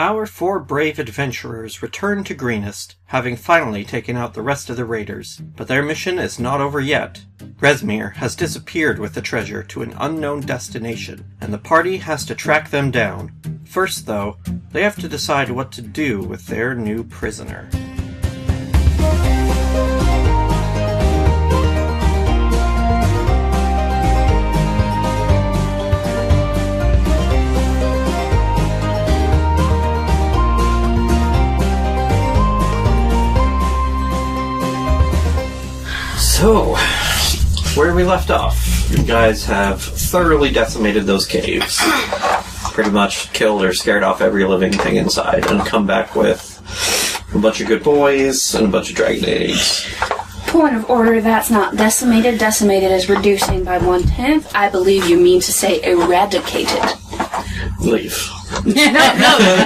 Our 4 brave adventurers return to Greenest, having finally taken out the rest of the raiders. But their mission is not over yet. Rezmir has disappeared with the treasure to an unknown destination, and the party has to track them down. First, though, they have to decide what to do with their new prisoner. So, where we left off, you guys have thoroughly decimated those caves. Pretty much killed or scared off every living thing inside, and come back with a bunch of good boys and a bunch of dragon eggs. Point of order, that's not decimated. Decimated is reducing by 1/10. I believe you mean to say eradicated. Leave. No.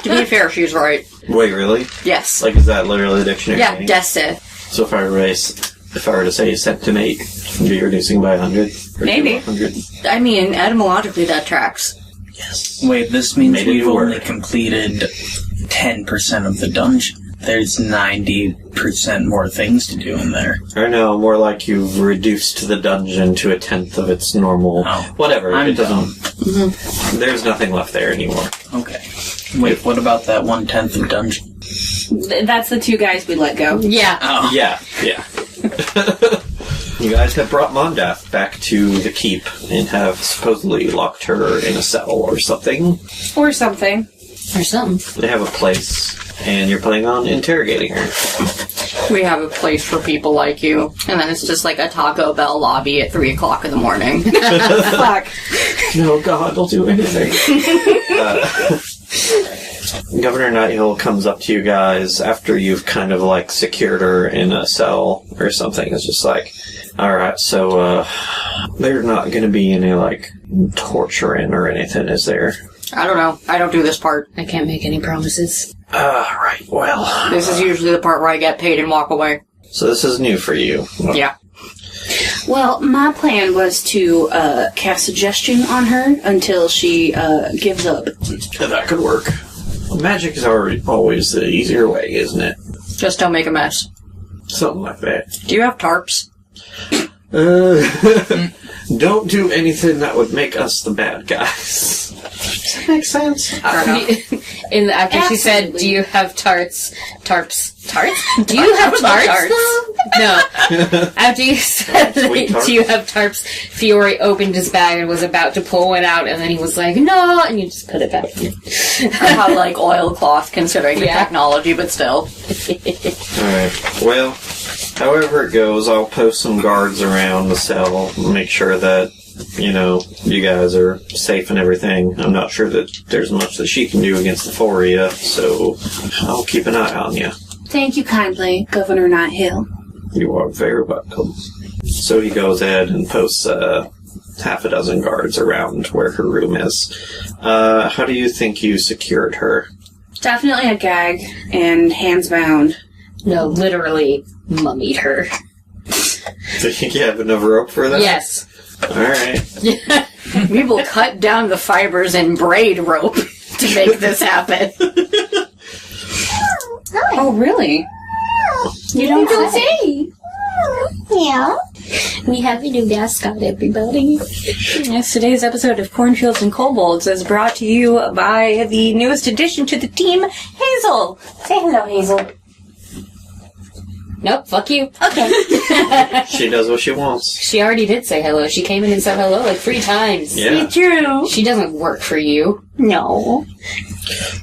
To be fair, she's right. Wait, really? Yes. Like, is that literally the dictionary? Yeah, thing? decid. So if I were to say centimate, would be reducing by 100? Maybe. 100? I mean, etymologically that tracks. Yes. Wait, this means Made it we've only work. completed 10% of the dungeon. There's 90% more things to do in there. Or no, more like you've reduced the dungeon to 1/10 of its normal... Oh. Whatever. I'm it doesn't... dumb. Mm-hmm. There's nothing left there anymore. Okay. Wait, what about that 1/10 of dungeon? That's the 2 guys we let go. Yeah. Oh. Yeah. You guys have brought Mondath back to the keep and have supposedly locked her in a cell or something. Or something. Or something. They have a place, and you're planning on interrogating her. We have a place for people like you. And then it's just like a Taco Bell lobby at 3 o'clock in the morning. Fuck. No, God, don't do anything. Governor Nighthill comes up to you guys after you've kind of like secured her in a cell or something. It's just like, alright, so there's not going to be any like torturing or anything, is there? I don't know. I don't do this part. I can't make any promises. Right, well. This is usually the part where I get paid and walk away. So this is new for you. Yeah. Well, my plan was to cast suggestion on her until she gives up. That could work. Magic is always the easier way, isn't it? Just don't make a mess. Something like that. Do you have tarps? Don't do anything that would make us the bad guys. Does that make sense? After she said, "Do you have tarts?" Tarts? Do you have tarts? tarts? No. After you said, Sweet tarts. "Do you have tarps?" Fiore opened his bag and was about to pull one out, and then he was like, "No," and you just put it back in. I have like oilcloth considering the technology, but still. Alright, well, however it goes, I'll post some guards around the cell, make sure that, you guys are safe and everything. I'm not sure that there's much that she can do against the 4 of you, so I'll keep an eye on you. Thank you kindly, Governor Nighthill. You are very welcome. So he goes ahead and posts half a dozen guards around where her room is. How do you think you secured her? Definitely a gag and hands bound. No, literally mummied her. Do you think you have enough rope for that? Yes. Alright. We will cut down the fibers and braid rope to make this happen. Oh, really? You don't say. Yeah. We have a new mascot, everybody. Yes, today's episode of Cornfields and Kobolds is brought to you by the newest addition to the team, Hazel. Say hello, Hazel. Nope, fuck you. Okay. She does what she wants. She already did say hello. She came in and said hello like 3 times. Yeah. True. She doesn't work for you. No.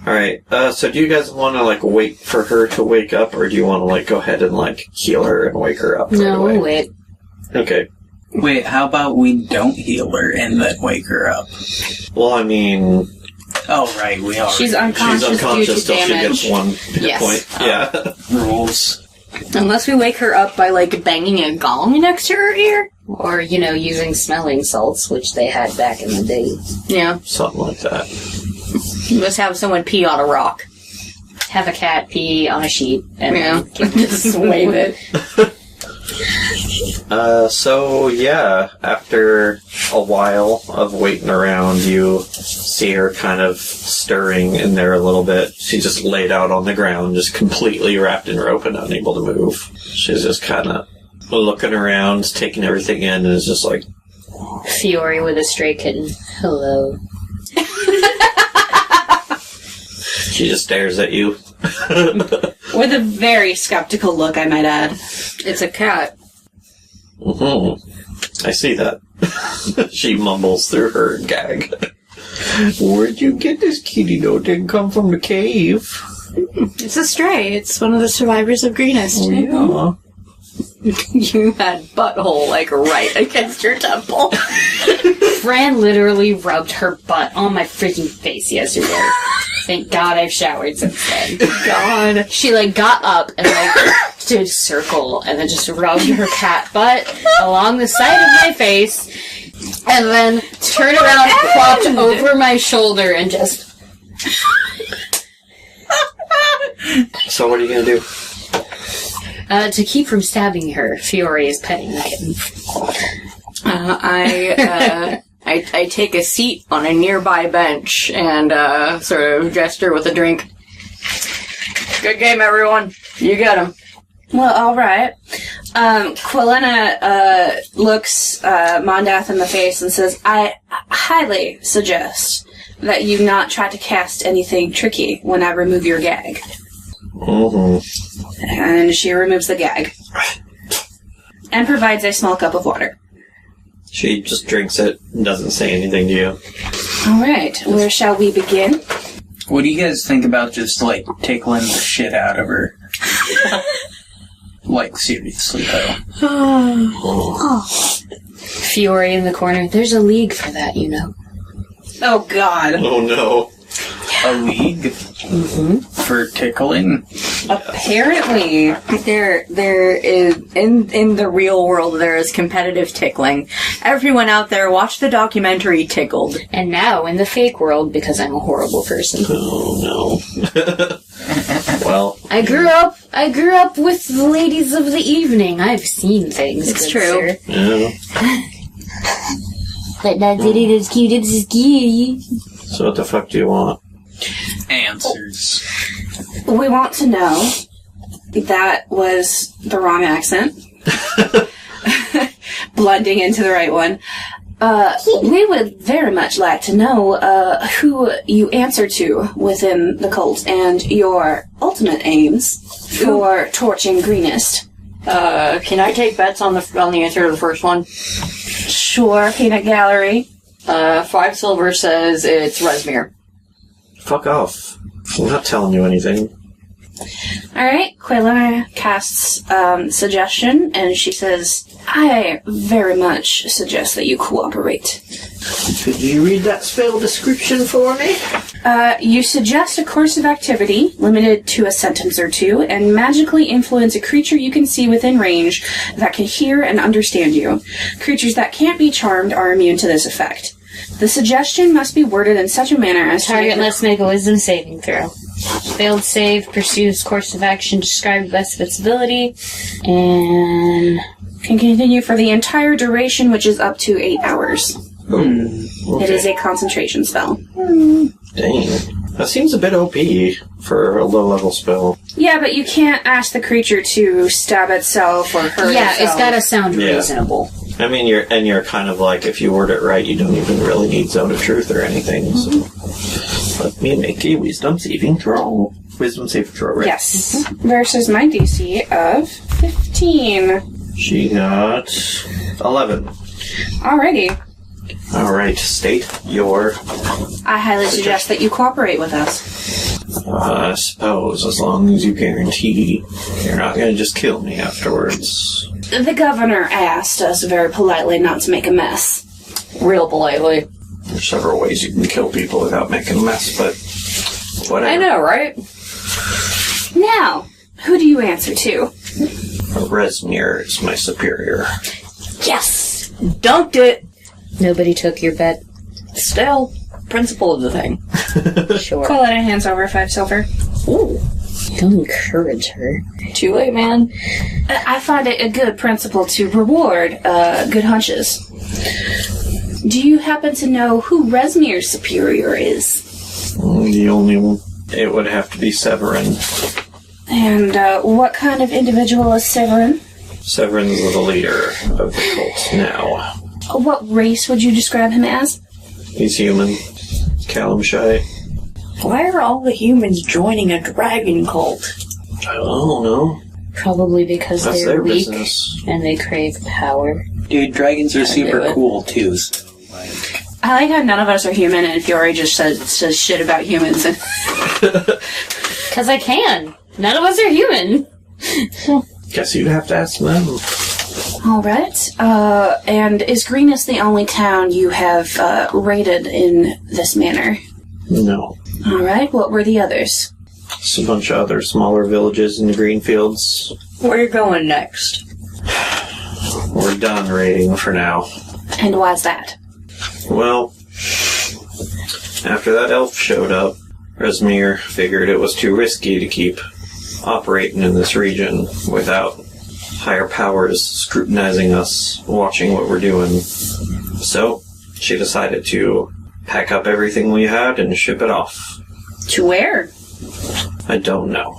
Alright, so do you guys want to, wait for her to wake up, or do you want to, go ahead and, heal her and wake her up right No, away? wait. Okay. Wait, how about we don't heal her and then wake her up? Well, I mean... Oh, right, we are. She's unconscious, She's unconscious due to till she damage. gets 1 hit Yes. point. Yeah. Rules. Unless we wake her up by, banging a gong next to her ear. Or, using smelling salts, which they had back in the day. Yeah. Something like that. Let's have someone pee on a rock. Have a cat pee on a sheet and Yeah. then just wave it. After a while of waiting around, you see her kind of stirring in there a little bit. She's just laid out on the ground, just completely wrapped in rope and unable to move. She's just kind of looking around, taking everything in, and is just like... Fiore with a stray kitten. Hello. She just stares at you. With a very skeptical look, I might add. It's a cat. Mm-hmm. I see that. She mumbles through her gag. Where'd you get this kitty? No, it didn't come from the cave. It's a stray. It's one of the survivors of Greenest. Oh, yeah. You had butthole, like, right against your temple. Fran literally rubbed her butt on my freaking face yesterday. Thank God I've showered since then. God. She, like, got up and, like, did a circle and then just rubbed her cat butt along the side of my face and then turned around, flopped over my shoulder and just... So what are you going to do? To keep from stabbing her, Fiore is petting the kitten. I take a seat on a nearby bench and sort of gesture with a drink. Good game, everyone. You got him. Well, all right. Quilena looks Mondath in the face and says, I highly suggest that you not try to cast anything tricky when I remove your gag. Mm-hmm. And she removes the gag. And provides a small cup of water. She just drinks it and doesn't say anything to you. Alright, where shall we begin? What do you guys think about just, like, tickling the shit out of her? Like, seriously, though. Fiore in the corner. There's a league for that, you know. Oh, God. Oh, no. A league? For tickling? Apparently, there is in the real world there is competitive tickling. Everyone out there, watch the documentary Tickled. And now in the fake world, because I'm a horrible person. Oh, no. Well, I grew up with the ladies of the evening. I've seen things. It's good true. Sir. yeah. But not it as cute as scary. So what the fuck do you want? Answers. We want to know. That was the wrong accent. Blending into the right one. We would very much like to know who you answer to within the cult and your ultimate aims for torching Greenest. Can I take bets on the answer to the first one? Sure, Peanut Gallery. 5 silver says it's Resmir. Fuck off. I'm not telling you anything. Alright, Quilena casts suggestion, and she says, I very much suggest that you cooperate. Could you read that spell description for me? You suggest a course of activity, limited to a sentence or two, and magically influence a creature you can see within range that can hear and understand you. Creatures that can't be charmed are immune to this effect. The suggestion must be worded in such a manner as Target to must make a wisdom saving throw. Failed save, pursues course of action described best of its ability, and can continue for the entire duration, which is up to 8 hours. Okay. It is a concentration spell. Dang. That seems a bit OP for a low-level spell. Yeah, but you can't ask the creature to stab itself or hurt yeah, itself. it's gotta sound Yeah. reasonable. I mean, you're kind of like, if you word it right, you don't even really need Zone of Truth or anything, so... Let me make a wisdom saving throw. Wisdom saving throw, right? Yes. Versus my DC of 15. She got 11. Alrighty. Alright, state your... I highly suggest that you cooperate with us. I suppose, as long as you guarantee you're not going to just kill me afterwards. The governor asked us very politely not to make a mess. Real politely. There's several ways you can kill people without making a mess, but whatever. I know, right? Now, who do you answer to? Resmir is my superior. Yes! Dunked it! Nobody took your bet. Still, principle of the thing. Sure. Quilena hands over 5 silver. Ooh. Don't encourage her. Too late, man. I find it a good principle to reward good hunches. Do you happen to know who Resmir's superior is? The only one. It would have to be Severin. And what kind of individual is Severin? Severin's the leader of the cult now. What race would you describe him as? He's human. Kalimshite. Why are all the humans joining a dragon cult? I don't know. Probably because That's they're their weak business. and they crave power. Dude, dragons are super cool too. So, I like how none of us are human and Fiore just says shit about humans. Because I can. None of us are human. Guess you'd have to ask them. All right. And is Greenest the only town you have raided in this manner? No. All right. What were the others? Just a bunch of other smaller villages in the Greenfields. Where are you going next? We're done raiding for now. And why's that? Well, after that elf showed up, Resmir figured it was too risky to keep operating in this region without higher powers scrutinizing us, watching what we're doing. So, she decided to pack up everything we had and ship it off. To where? I don't know.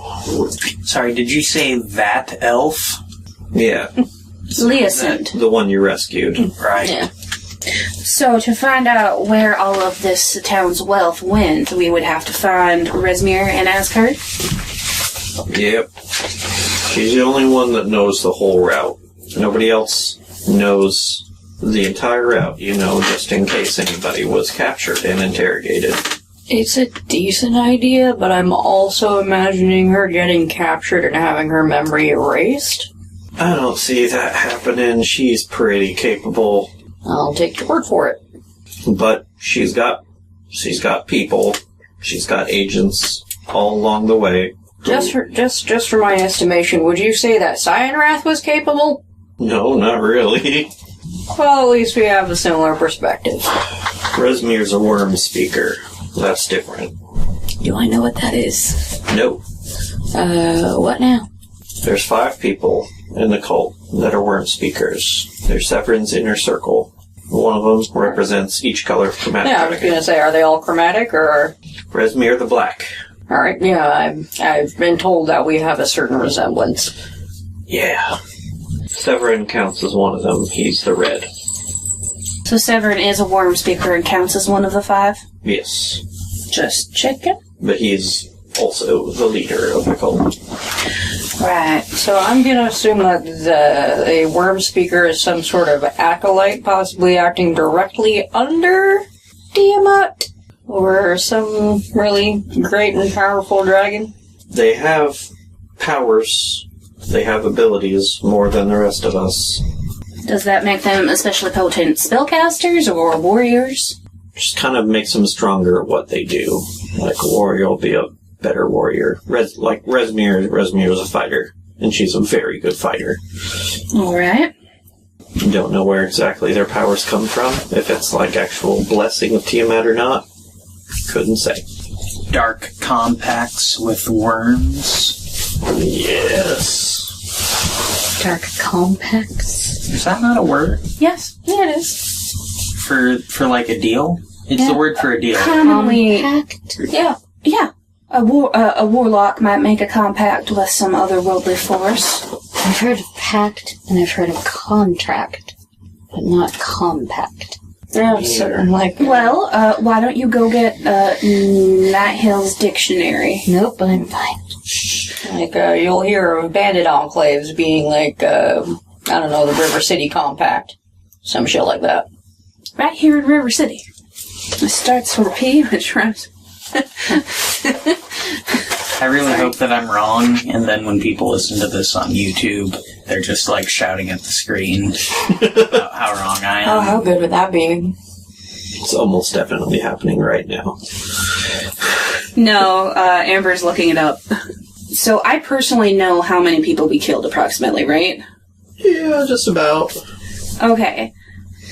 sorry, did you say that elf? Yeah, Leosund. the one you rescued. Right. Yeah. So to find out where all of this town's wealth went, we would have to find Resmir and ask her. Yep. She's the only one that knows the whole route. Nobody else knows the entire route, just in case anybody was captured and interrogated. It's a decent idea, but I'm also imagining her getting captured and having her memory erased. I don't see that happening. She's pretty capable. I'll take your word for it. But she's got people. She's got agents all along the way. Just for my estimation, would you say that Cyanrath was capable? No, not really. Well, at least we have a similar perspective. Resmir's a worm speaker. That's different. Do I know what that is? No. What now? There's 5 people in the cult that are worm speakers. There's Severin's inner circle. One of them represents each color of chromatic Yeah, I was dragon. gonna say, are they all chromatic, or... Resmir the black. Alright, yeah, I've been told that we have a certain resemblance. Yeah. Severin counts as one of them. He's the red. So Severin is a worm speaker and counts as one of the 5? Yes. Just checking. But he's also the leader of the cult. Right. So I'm gonna assume that a worm speaker is some sort of acolyte, possibly acting directly under Tiamat? Or some really great and powerful dragon? They have powers. They have abilities more than the rest of us. Does that make them especially potent spellcasters or warriors? Just kind of makes them stronger at what they do. Like a warrior will be a better warrior. Resmir is a fighter, and she's a very good fighter. Alright. Don't know where exactly their powers come from. If it's like actual blessing of Tiamat or not, couldn't say. Dark compacts with worms. Yes. Dark compacts. Is that not a word Yes, yeah, it is. for like a deal? It's the word for a deal. Commonly, Compact? yeah. A warlock might make a compact with some otherworldly force. I've heard of pact and I've heard of contract, but not compact. Yeah, certain, like... Well, why don't you go get Night Hill's dictionary? Nope, I'm fine. Like, you'll hear of bandit enclaves being like, I don't know, the River City Compact. Some shit like that. Right here in River City. It starts with a P, which rhymes. I really hope that I'm wrong, and then when people listen to this on YouTube, they're just like shouting at the screen about how wrong I am. Oh, how good would that be? It's almost definitely happening right now. No, Amber's looking it up. So I personally know how many people we killed approximately, right? Yeah, just about. Okay.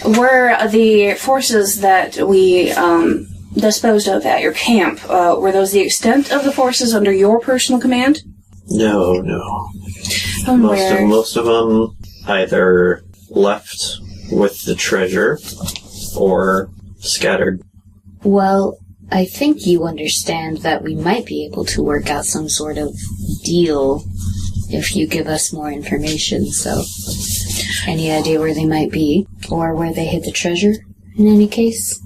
Were the forces that we disposed of at your camp, were those the extent of the forces under your personal command? No. Most of them either left with the treasure or scattered. Well, I think you understand that we might be able to work out some sort of deal if you give us more information, so any idea where they might be, or where they hid the treasure, in any case?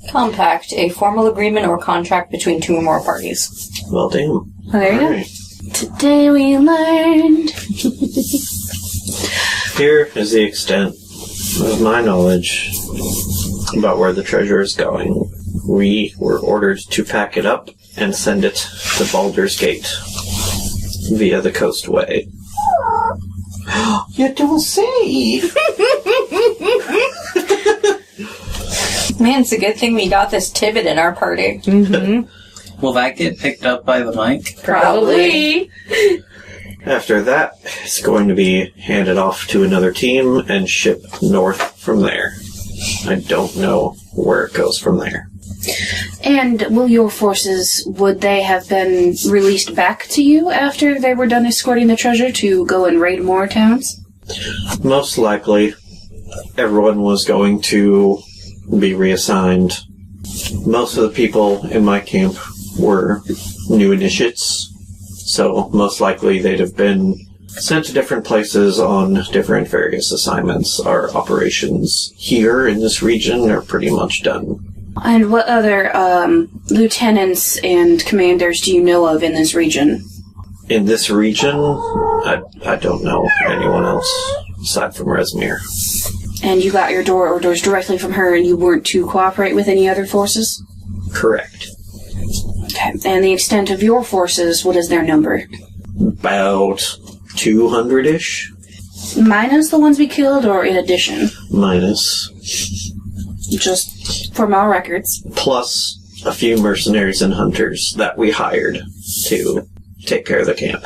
Compact, a formal agreement or contract between two or more parties. Well, damn. Well, there you go. Alright. Today we learned. Here is the extent of my knowledge about where the treasure is going. We were ordered to pack it up and send it to Baldur's Gate via the coastway. You don't say! Man, it's a good thing we got this Tibbet in our party. Will that get picked up by the mic? Probably. After that, it's going to be handed off to another team and shipped north from there. I don't know where it goes from there. And will your forces, would they have been released back to you after they were done escorting the treasure to go and raid more towns? Most likely, everyone was going to be reassigned. Most of the people in my camp were new initiates, so most likely they'd have been sent to different places on different various assignments. Our operations here in this region are pretty much done. And what other lieutenants and commanders do you know of in this region? In this region, I don't know anyone else aside from Resmir. And you got your orders directly from her and you weren't to cooperate with any other forces? Correct. Okay. And the extent of your forces, what is their number? About 200-ish. Minus the ones we killed or in addition? Minus. Just from our records. Plus a few mercenaries and hunters that we hired to take care of the camp.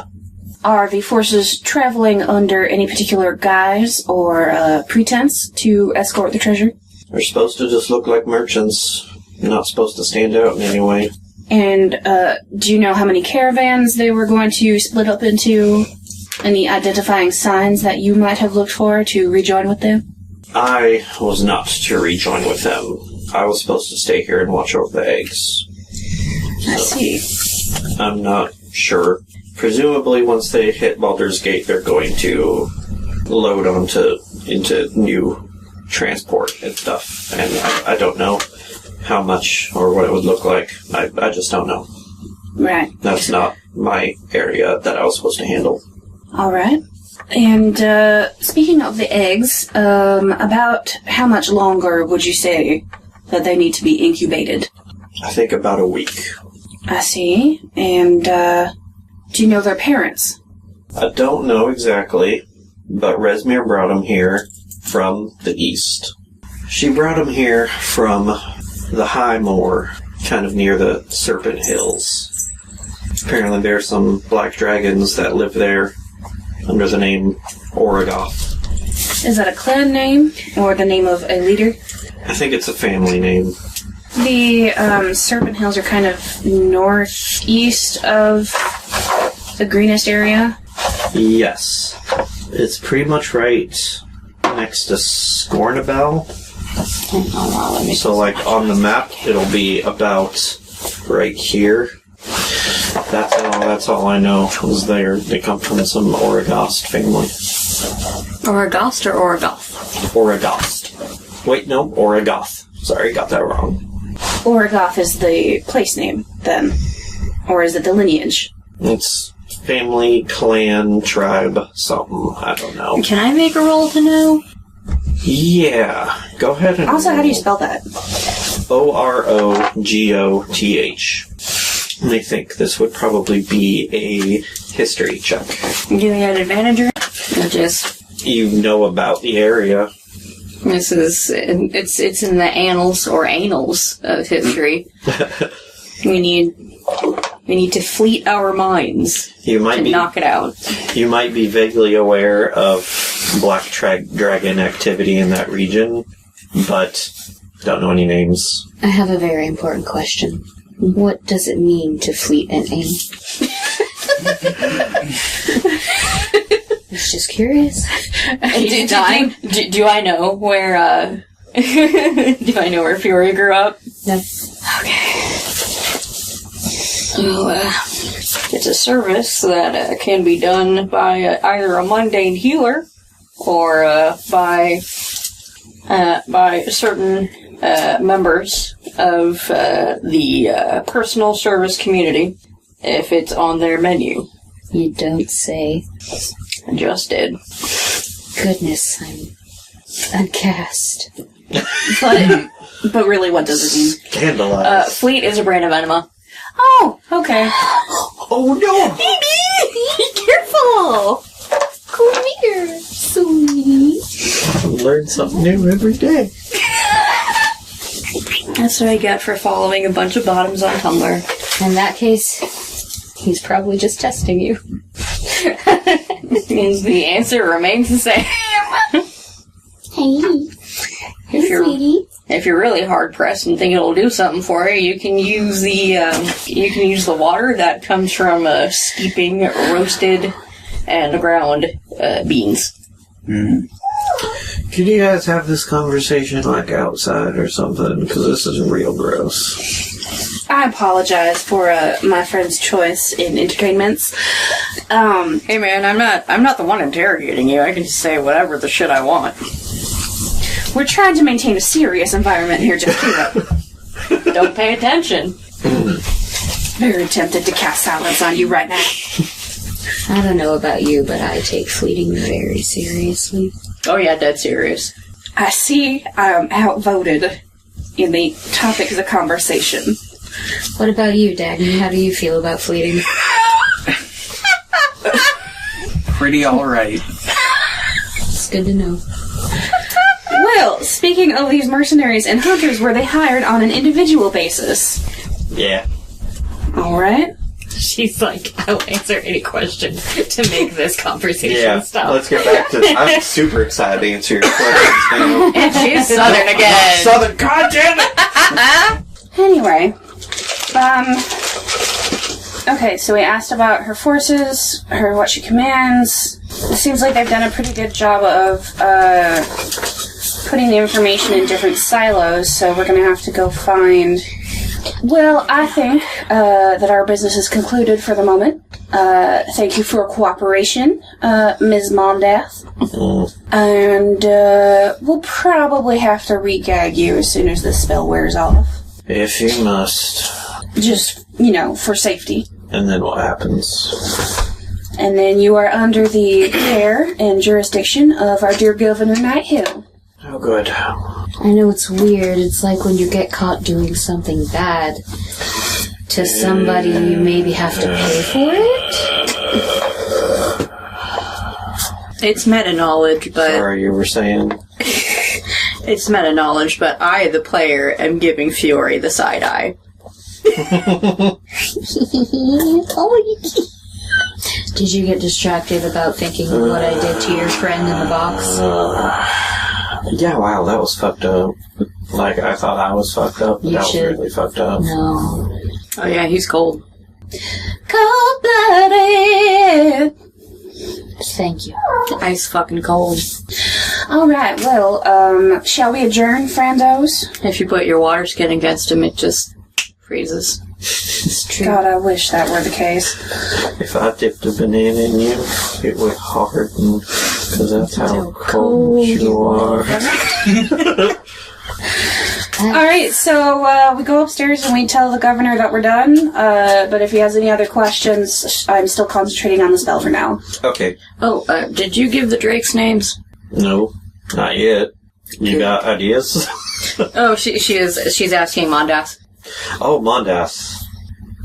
Are the forces traveling under any particular guise or pretense to escort the treasure? They're supposed to just look like merchants. Not supposed to stand out in any way. And do you know how many caravans they were going to split up into? Any identifying signs that you might have looked for to rejoin with them? I was not to rejoin with them. I was supposed to stay here and watch over the eggs. I see. I'm not sure. Presumably, once they hit Baldur's Gate, they're going to load into new transport and stuff. And I don't know how much or what it would look like. I just don't know. Right. That's not my area that I was supposed to handle. All right. And speaking of the eggs, about how much longer would you say that they need to be incubated? I think about a week. I see. And do you know their parents? I don't know exactly, but Resmir brought him here from the east. She brought him here from the High Moor, kind of near the Serpent Hills. Apparently there are some black dragons that live there under the name Oragoth. Is that a clan name or the name of a leader? I think it's a family name. The Serpent Hills are kind of northeast of the Greenest area. Yes. It's pretty much right next to Scornabel. So, like, on the map, it'll be about right here. That's all I know is they come from some Oragost family. Oragost or Oragoth? Oragost. Wait, no, Oragoth. Sorry, got that wrong. Oragoth is the place name, then. Or is it the lineage? It's family, clan, tribe, something. I don't know. Can I make a roll to know? Yeah. Go ahead and... Also, how do you spell that? Orogoth. And I think this would probably be a history check. Do you have an advantage? Or just You know about the area. this is it's in the annals or annals of history. We need to fleet our minds You might to be knock it out. You might be vaguely aware of black dragon activity in that region, but Don't know any names. I have a very important question. What does it mean to fleet and aim? I was just curious. Do I know where, do I know where Fury grew up? No. Okay. Well, it's a service that can be done by either a mundane healer or by certain members of the personal service community if it's on their menu. You don't say. I just did. Goodness, I'm cast. But really, what does it mean? Scandalized. Fleet is a brand of enema. Oh, okay. Oh no! Be careful! Come here, sweetie. Learn something new every day. That's what I get for following a bunch of bottoms on Tumblr. In that case, he's probably just testing you. Means the answer remains the same. Hey, If you're really hard pressed and think it'll do something for you, you can use the water that comes from steeping roasted and ground beans. Mm-hmm. Can you guys have this conversation like outside or something? Because this is real gross. I apologize for my friend's choice in entertainments. Hey man, I'm not the one interrogating you. I can just say whatever the shit I want. We're trying to maintain a serious environment here, just Don't pay attention. Very tempted to cast silence on you right now. I don't know about you, but I take fleeting very seriously. Oh yeah, dead serious. I see I'm outvoted in the topics of conversation. What about you, Dagny? How do you feel about fleeting? Pretty alright. It's good to know. Well, speaking of these mercenaries and hunters, were they hired on an individual basis? Yeah. Alright. She's like, I'll answer any question to make this conversation stop. Let's get back to this. I'm super excited to answer your questions now. And she's Southern again. Southern, God damn it! Anyway, okay, so we asked about her forces, what she commands. It seems like they've done a pretty good job of putting the information in different silos, so we're going to have to go find... Well, I think that our business is concluded for the moment. Thank you for your cooperation, Ms. Mondath. And we'll probably have to re-gag you as soon as this spell wears off. If you must. Just, for safety. And then what happens? And then you are under the care and jurisdiction of our dear Governor Nighthill. Oh, good. I know it's weird. It's like when you get caught doing something bad to somebody, you maybe have to pay for it? It's meta-knowledge, but... Sorry, you were saying... It's meta-knowledge, but I, the player, am giving Fury the side-eye. Did you get distracted about thinking of what I did to your friend in the box? Yeah, wow, that was fucked up. Like, I thought I was fucked up, but that was really fucked up. No. Oh yeah, he's cold. Cold-blooded! Thank you. Ice fucking cold. Alright, well, shall we adjourn, Frandos? If you put your water skin against him, it just freezes. It's true. God, I wish that were the case. If I dipped a banana in you, it would harden, because that's how cold you are. Alright, so we go upstairs and we tell the governor that we're done, but if he has any other questions, I'm still concentrating on the spell for now. Okay. Oh, did you give the drakes names? No, not yet. You got ideas? Oh, she's asking Mondath. Oh, Mondath.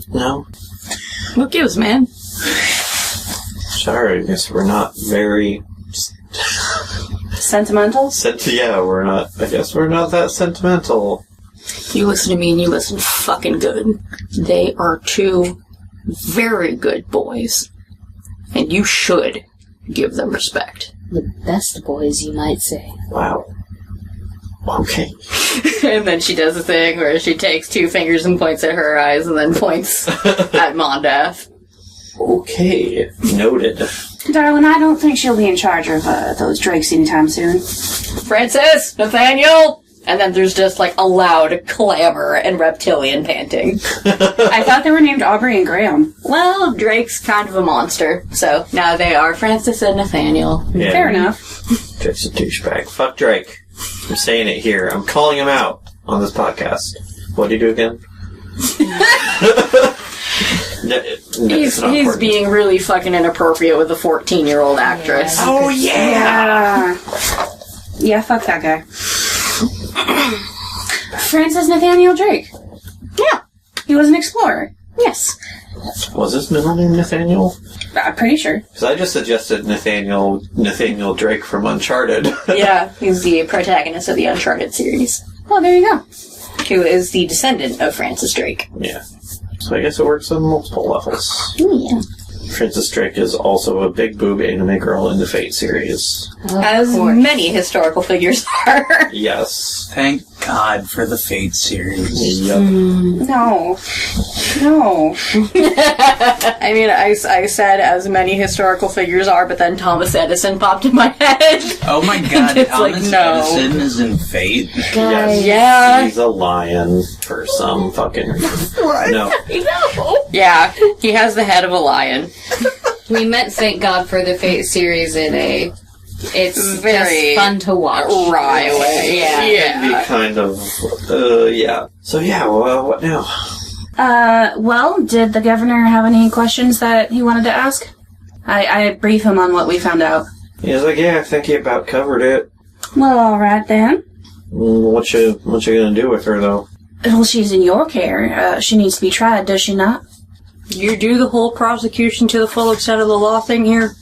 No? What gives, man? Sorry, I guess we're not very... Sentimental? I guess we're not that sentimental. You listen to me and you listen fucking good. They are two very good boys. And you should give them respect. The best boys, you might say. Wow. Okay. And then she does a thing where she takes 2 fingers and points at her eyes and then points at Mondath. Okay. Noted. Darling, I don't think she'll be in charge of those drakes anytime soon. Francis! Nathaniel! And then there's just like a loud clamor and reptilian panting. I thought they were named Aubrey and Graham. Well, Drake's kind of a monster, so now they are Francis and Nathaniel. Yeah. Fair enough. Drake's a douchebag. Fuck Drake. I'm saying it here. I'm calling him out on this podcast. What did he do again? He's being really fucking inappropriate with a 14-year-old actress. Oh, yeah! Yeah, fuck that guy. Francis Nathaniel Drake. Yeah. He was an explorer. Yes. Was his middle name Nathaniel? I'm pretty sure. Because I just suggested Nathaniel Drake from Uncharted. Yeah, he's the protagonist of the Uncharted series, Well, there you go. who is the descendant of Francis Drake. Yeah. So I guess it works on multiple levels. Yeah. Francis Drake is also a big boob anime girl in the Fate series. As many historical figures are. Yes. Thank God for the Fate series. Yep. No. I mean, I said as many historical figures are, but then Thomas Edison popped in my head. Oh my God, It's Thomas like, no. Edison is in Fate? Yes. Yeah. He's a lion for some fucking reason. No. Yeah, he has the head of a lion. We meant thank God for the Fate series in a... It's Very just fun to watch. Wry way. It'd be kind of, yeah. So yeah, well, what now? Well, did the governor have any questions that he wanted to ask? I brief him on what we found out. He's like, yeah, I think he about covered it. Well, alright then. What you gonna do with her, though? Well, she's in your care. She needs to be tried, does she not? You do the whole prosecution to the full extent of the law thing here?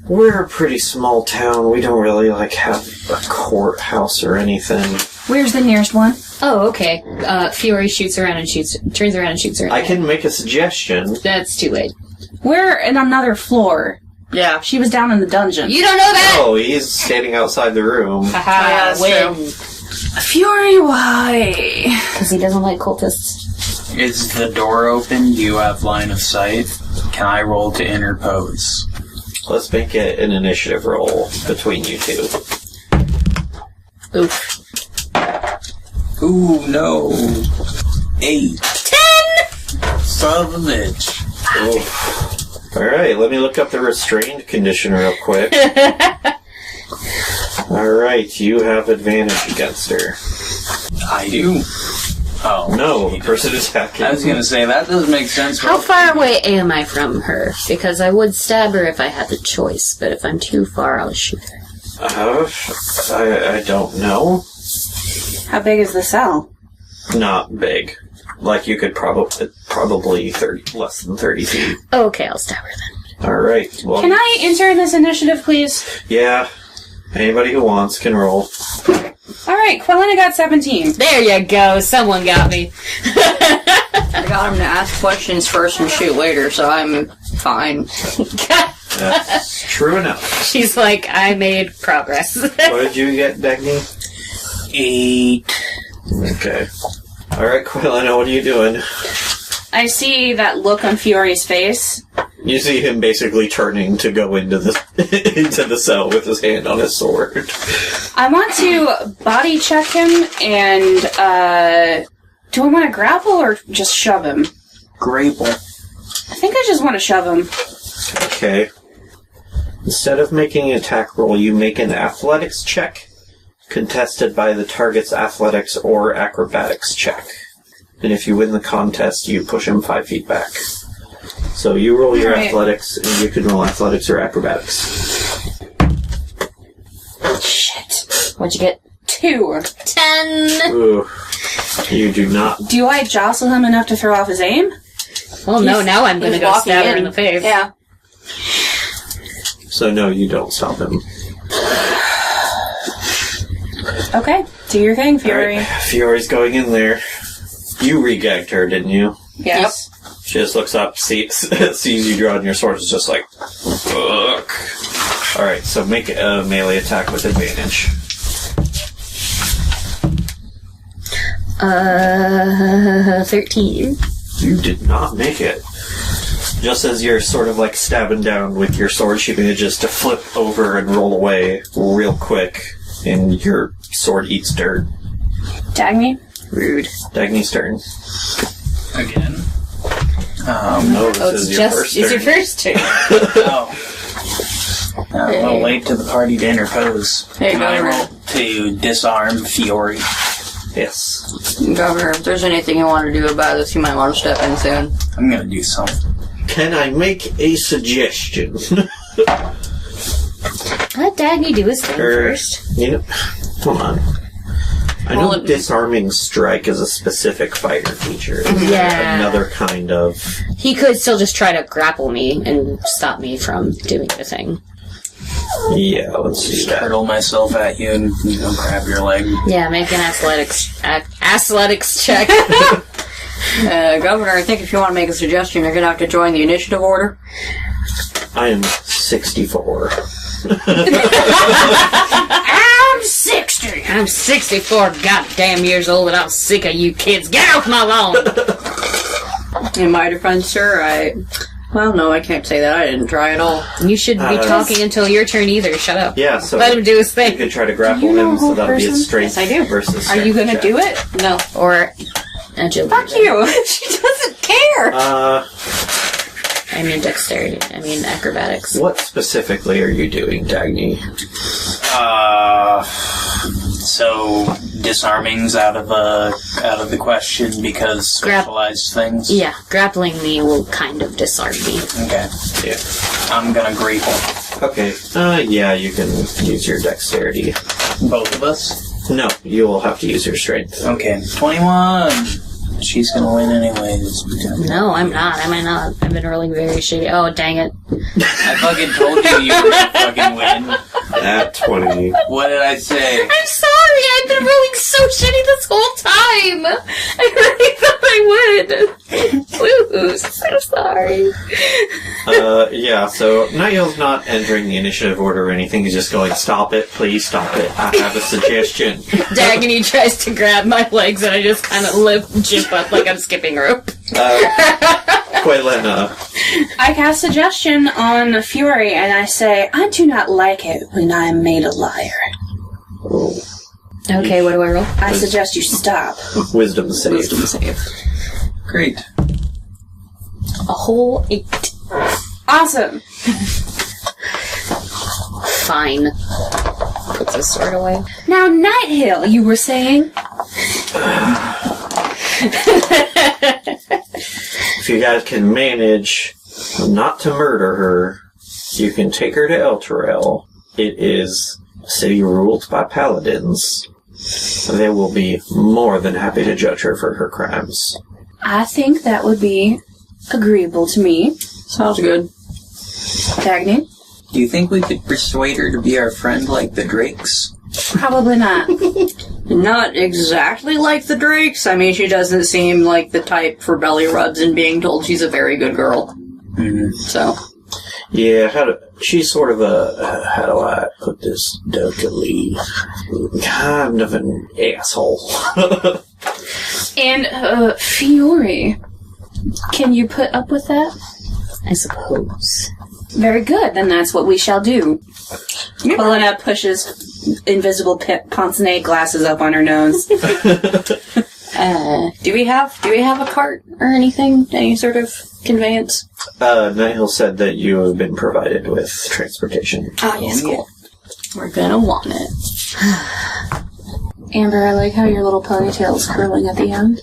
We're a pretty small town. We don't really, have a courthouse or anything. Where's the nearest one? Oh, okay. Fiore turns around and shoots her. I can make a suggestion. That's too late. We're in another floor. Yeah. She was down in the dungeon. You don't know that? Oh, he's standing outside the room. Haha, Yeah, win. Fury, why? Because he doesn't like cultists. Is the door open? Do you have line of sight? Can I roll to interpose? Let's make it an initiative roll between you two. Oof. Ooh, no. 8. 10! Son of a bitch. Oof. Alright, let me look up the restrained condition real quick. Alright, you have advantage against her. I do. Oh. No, the person attacking. I was gonna say, that doesn't make sense. How far away am I from her? Because I would stab her if I had the choice, but if I'm too far, I'll shoot her. I don't know. How big is the cell? Not big. Like, you could probably less than 30 feet. Okay, I'll stab her then. Alright, well... Can I enter this initiative, please? Yeah. Anybody who wants can roll. Alright, Quellina got 17. There you go, someone got me. I got him to ask questions first and shoot later, so I'm fine. That's true enough. She's like, I made progress. What did you get, Dagny? 8. Okay. Alright, Quillina, what are you doing? I see that look on Fury's face. You see him basically turning to go into the into the cell with his hand on his sword. I want to body check him and, do I want to grapple or just shove him? Grapple. I think I just want to shove him. Okay. Instead of making an attack roll, you make an athletics check, contested by the target's athletics or acrobatics check. And if you win the contest, you push him 5 feet back. So you roll your athletics, and you can roll athletics or acrobatics. Shit. What'd you get? 2. 10! Ooh. You do not. Do I jostle him enough to throw off his aim? Well, no, now I'm gonna go stab her in the face. Yeah. So no, you don't stop him. Okay, do your thing, Fury. Alright, Fury's going in there. You re-gagged her, didn't you? Yes. She just looks up, sees you drawing your sword, is just like, fuck. Alright, so make a melee attack with advantage. 13. You did not make it. Just as you're sort of like stabbing down with your sword, she manages to flip over and roll away real quick, and your sword eats dirt. Dagny? Rude. Dagny's turn. Again. No, this is your first turn. It's your first turn. I'm a little late to the party to interpose. Hey, Can I Governor. roll to disarm Fiore? Yes. Governor, if there's anything you want to do about this, you might want to step in soon. I'm gonna do something. Can I make a suggestion? Let Dagny do his thing first. You know, hold on. I know disarming strike is a specific fighter feature. Yeah. Another kind of... He could still just try to grapple me and stop me from doing the thing. Yeah, let's see that. Hurtle myself at you and grab your leg. Yeah, make an athletics check. Governor, I think if you want to make a suggestion, you're going to have to join the initiative order. I am 64. I'm 60. I'm 64 goddamn years old and I'm sick of you kids. Get off my lawn! In my defense, sir, well, no, I can't say that. I didn't try at all. You shouldn't be talking until your turn either. Shut up. Yeah, so... Let him do his You thing. could try to grapple Do you know him, so whole that'll be a person? strength Yes, I do. versus Are strength you gonna check. do it? No. Or agility. Fuck you! She doesn't care! I mean dexterity. I mean acrobatics. What specifically are you doing, Dagny? So disarming's out of the question because specialized things. Yeah, grappling me will kind of disarm me. Okay. Yeah. I'm gonna grapple. Okay. Yeah, you can use your dexterity. Both of us. No, you will have to use your strength. Okay. 21. She's gonna win anyways. No, I'm not. Am I not? I've been rolling very shitty. Oh, dang it. I fucking told you were gonna fucking win. At 20. What did I say? I'm sorry. I've been rolling so shitty this whole time. I really thought I would lose. I'm sorry. Yeah, so Niall's not entering the initiative order or anything. He's just going, stop it, please stop it. I have a suggestion. Dagny tries to grab my legs and I just kind of jump up like I'm skipping rope. Quaylena. I cast suggestion on Fury and I say, I do not like it when I am made a liar. Okay, what do I roll? I suggest you stop. Wisdom save. Wisdom save. Great. A whole 8. Awesome. Fine. Puts his sword away. Now, Nighthill, you were saying? If you guys can manage not to murder her, you can take her to Elturel. It is a city ruled by paladins. They will be more than happy to judge her for her crimes. I think that would be agreeable to me. Sounds good. Dagny? Do you think we could persuade her to be our friend like the Drakes? Probably not. Not exactly like the Drakes. I mean, she doesn't seem like the type for belly rubs and being told she's a very good girl. Mm-hmm. So. Yeah, she's sort of how do I put this delicately, kind of an asshole. And, Fiore, can you put up with that? I suppose. Very good, then that's what we shall do. Helena pushes invisible pince-nez glasses up on her nose. Do we have a cart or anything? Any sort of conveyance? Niall said that you have been provided with transportation. Oh, yes, cool. We're gonna want it. Amber, I like how your little ponytail is curling at the end.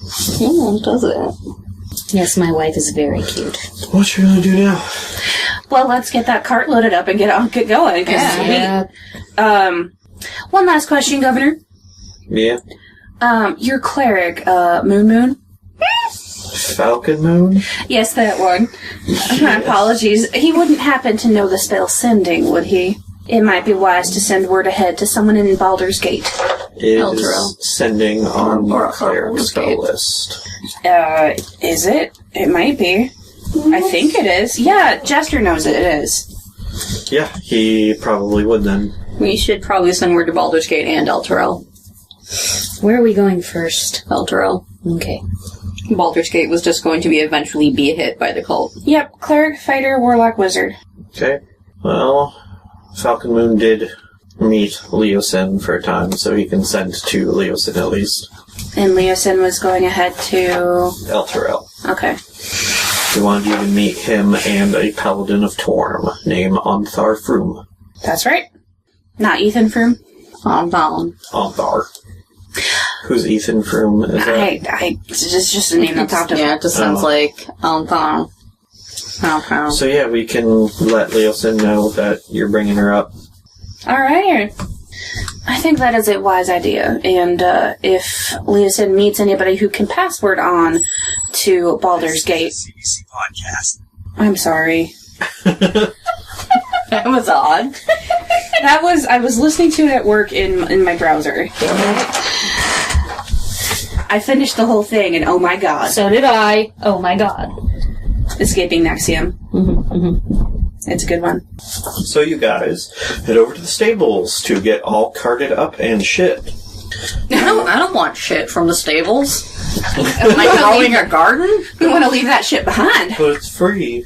Does it? Yes, my wife is very cute. What you gonna do now? Well, let's get that cart loaded up and get going. Yeah. One last question, Governor. Yeah. Your cleric, Moon? Falcon Moon? Yes, that one. My apologies. He wouldn't happen to know the spell sending, would he? It might be wise to send word ahead to someone in Baldur's Gate. Is Elturel. sending on Or the cleric Baldur's spell Gate. list. Is it? It might be. I think it is. Yeah, Jester knows it is. Yeah, he probably would then. We should probably send word to Baldur's Gate and Elturel. Where are we going first? Elturel. Okay. Baldur's Gate was just going to eventually be hit by the cult. Yep, cleric, fighter, warlock, wizard. Okay. Well, Falcon Moon did meet Leosin for a time, so he can send to Leosin at least. And Leosin was going ahead to... Elturel. Okay. He wanted you to meet him and a paladin of Torm named Onthar Froom. That's right. Not Ethan Froom. Onthar. Who's Ethan Froom? Is that? It's just a name that popped up. Yeah, it just sounds like Althar. So yeah, we can let Leosin know that you're bringing her up. Alright. I think that is a wise idea. And if Leosin meets anybody who can password on to Baldur's Gate... CBC podcast. I'm sorry. That was odd. I was listening to it at work in my browser. I finished the whole thing, and oh my god. So did I. Oh my god. Escaping Nexium. It's a good one. So you guys head over to the stables to get all carted up and shit. I don't want shit from the stables. Am I growing a garden? We want to leave that shit behind. But it's free.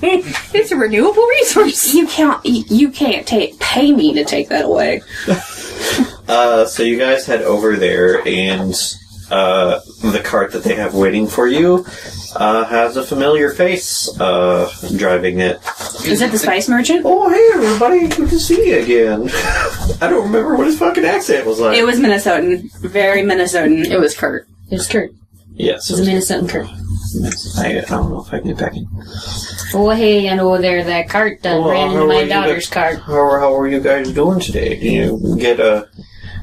It's a renewable resource. You can't pay me to take that away. So you guys head over there, and the cart that they have waiting for you has a familiar face driving it. Is it the spice merchant? Oh, hey everybody, good to see you again. I don't remember what his fucking accent was like. It was Minnesotan. Very Minnesotan. It was Kurt. It was Kurt. Yes. It was a Minnesotan Kurt. I don't know if I can get back in. Oh, hey, I know there that cart done ran into my daughter's cart. How are you guys doing today? Did you get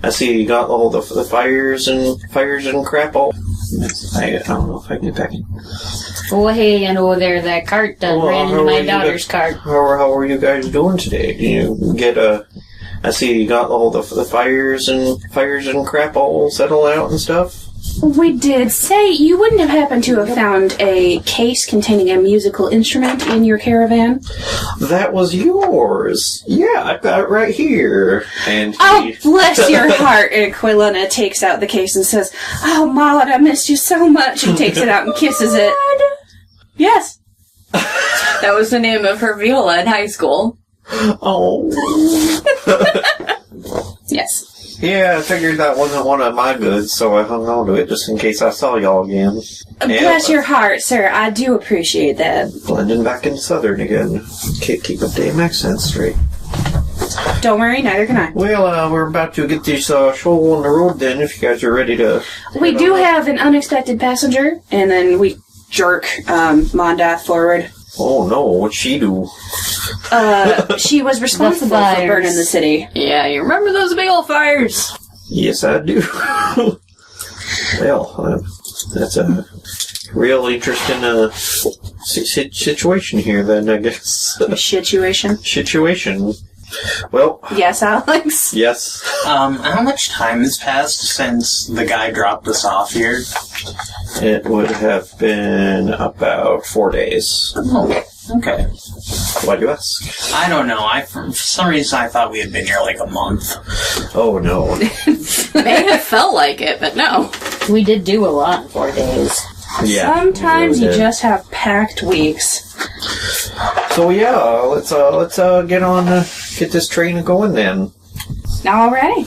I see you got all the fires and crap all. I don't know if I can get back in. Oh, hey, I know there that cart done ran into my daughter's cart. How are you guys doing today? Did you get I see you got all the fires and crap all settled out and stuff. We did. Say, you wouldn't have happened to have found a case containing a musical instrument in your caravan? That was yours. Yeah, I've got it right here. And Oh, bless your heart. And Quilana takes out the case and says, "Oh, Maud, I missed you so much." And takes it out and kisses it. Yes. That was the name of her viola in high school. Oh. Yes. Yeah, I figured that wasn't one of my goods, so I hung on to it just in case I saw y'all again. Bless your heart, sir. I do appreciate that. Blending back into Southern again. Can't keep a damn accent straight. Don't worry, neither can I. Well, we're about to get this show on the road then, if you guys are ready to... We do have an unexpected passenger, and then we jerk Mondath forward. Oh no, what'd she do? She was responsible for burning the city. Yeah, you remember those big old fires? Yes, I do. Well, that's a real interesting situation here then, I guess. Situation. Well... Yes, Alex? Yes. How much time has passed since the guy dropped us off here? It would have been about 4 days. Oh, okay. Why'd you ask? I don't know. For some reason, I thought we had been here like a month. Oh, no. May have felt like it, but no. We did do a lot in 4 days. Yeah. Sometimes really you did. just have packed weeks. So yeah, let's get on, get this train going then. Alrighty.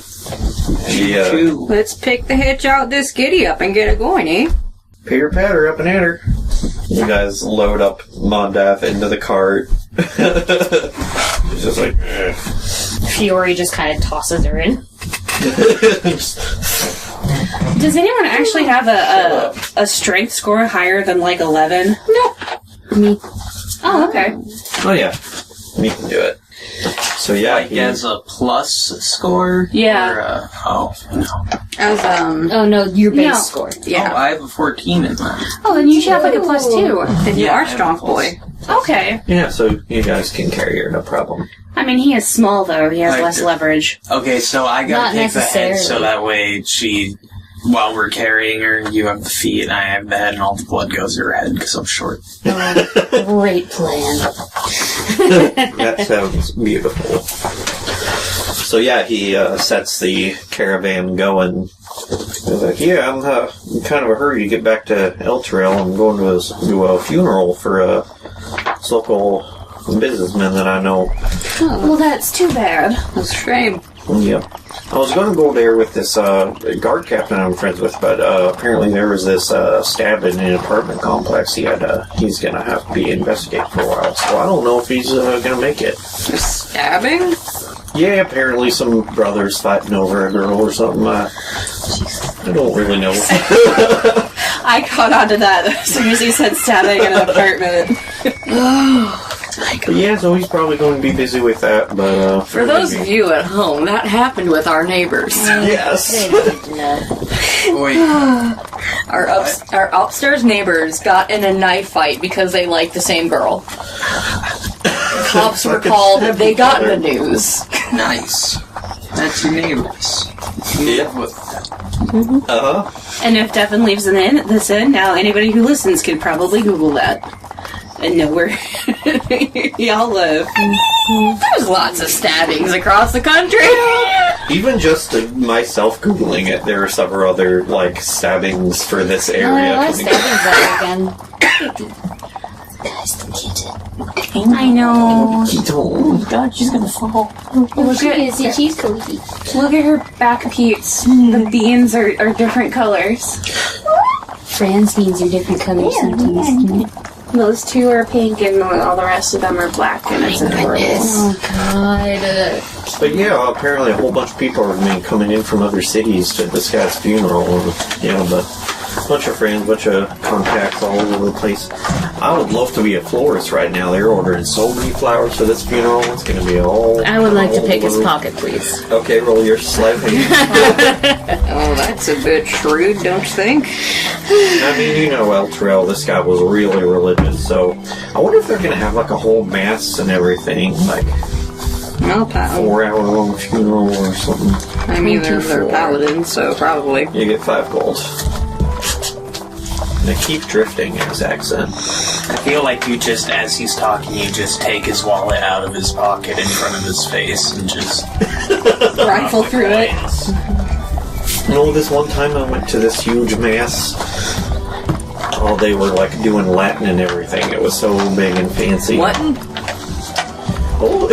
Yeah. Let's pick the hitch out this giddy up and get it going, eh? Pitter patter, up and at her. You guys load up Mondath into the cart. It's just like... Fiore just kind of tosses her in. Does anyone actually have a strength score higher than like 11? No. Me. Oh, okay. Oh yeah, me can do it. So yeah, Like as a plus score? Yeah. Or, oh, no. As, Oh, no, your base No. score. Oh, yeah. I have a 14 in mine. Oh, then you should have like a +2. Then you Yeah, I are have strong a plus. boy. Okay. yeah. So you guys can carry her, no problem. I mean, he is small though. He has Right. less leverage. Okay, so I Not gotta take the head necessarily. so that way while we're carrying her, you have the feet and I have the head and all the blood goes to her head because I'm short. Great plan. That sounds beautiful. So yeah, he sets the caravan going. He's like, yeah, I'm in kind of a hurry to get back to Elturel. I'm going to a funeral for this local businessman that I know. Well, that's too bad. That's a shame. Yep. I was going to go there with this guard captain I'm friends with, but apparently there was this stabbing in an apartment complex. He's going to have to be investigated for a while, so I don't know if he's going to make it. Stabbing? Yeah, apparently some brothers fighting over a girl or something. I don't really know. I caught on to that as soon as he said stabbing in an apartment. But yeah, so he's probably going to be busy with that, but... For those of you at home, that happened with our neighbors. Yes! Our upstairs neighbors got in a knife fight because they liked the same girl. Cops were called, they got in the news. Nice. That's your neighbors. Yeah. Uh-huh. And if Devin leaves this in, now anybody who listens could probably Google that. And know where y'all live. There's lots of stabbings across the country. Even just myself Googling it, there are several other, stabbings for this area. Oh, stabbings again. I know. Oh god, she's gonna fall. Look at her back peats. The beans are different colors. Fran's beans are different colors sometimes. Those two are pink and all the rest of them are black, and it's adorable. Oh god. But yeah, apparently a whole bunch of people are coming in from other cities to this guy's funeral. But a bunch of friends, bunch of contacts all over the place. I would love to be a florist right now. They're ordering so many flowers for this funeral. It's going to be all... I would like to pick his pocket, please. Okay, roll your sleight. Oh, that's a bit shrewd, don't you think? I mean, Elturel, this guy was really religious, so I wonder if they're going to have a whole mass and everything, 4-hour-long funeral or something. I mean, they're paladins, so probably. You get 5 gold. And I keep drifting in his accent. I feel like you just, as he's talking, you just take his wallet out of his pocket in front of his face and just... Rifle through it. This one time I went to this huge mass. Oh, they were doing Latin and everything. It was so big and fancy. What? Oh.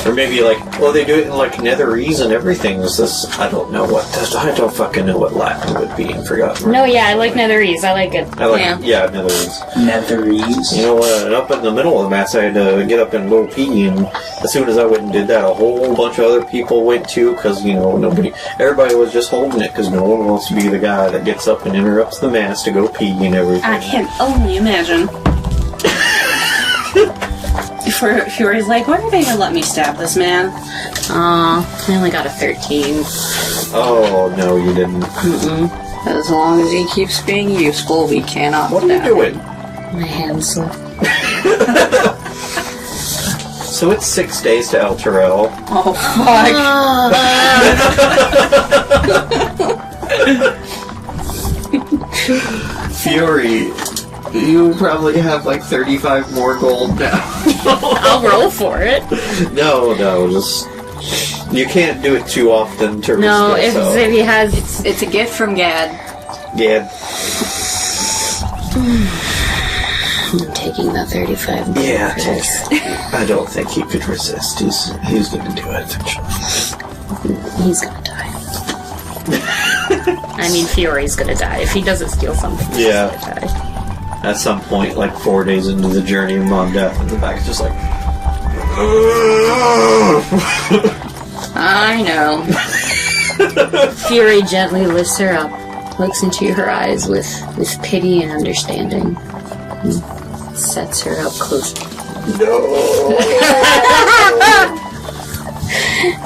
Or maybe they do it in Netherese and everything. I don't know I don't fucking know what Latin would be and forgotten. No, yeah, I like Netherese. I like it. Netherese. Netherese. You know what? Up in the middle of the mass, I had to get up and go pee, and as soon as I went and did that, a whole bunch of other people went too, because, everybody was just holding it, because no one wants to be the guy that gets up and interrupts the mass to go pee and everything. I can only imagine. Fury's like, why are they gonna let me stab this man? I only got a 13. Oh, no, you didn't. As long as he keeps being useful, we cannot. What are you doing? My hands slip. So it's 6 days to Elturel. Oh, fuck. Fury, you probably have 35 more gold now. I'll roll for it. No, just... You can't do it too often to risk it, if he has... It's a gift from Gad. Gad. I'm taking the 35 gold. Yeah, I don't think he could resist. He's gonna do it. He's gonna die. I mean, Fury's gonna die. If he doesn't steal something, he's gonna die. At some point, 4 days into the journey of Mondath, and the back is just I know. Fury gently lifts her up, looks into her eyes with pity and understanding, and sets her up close. No.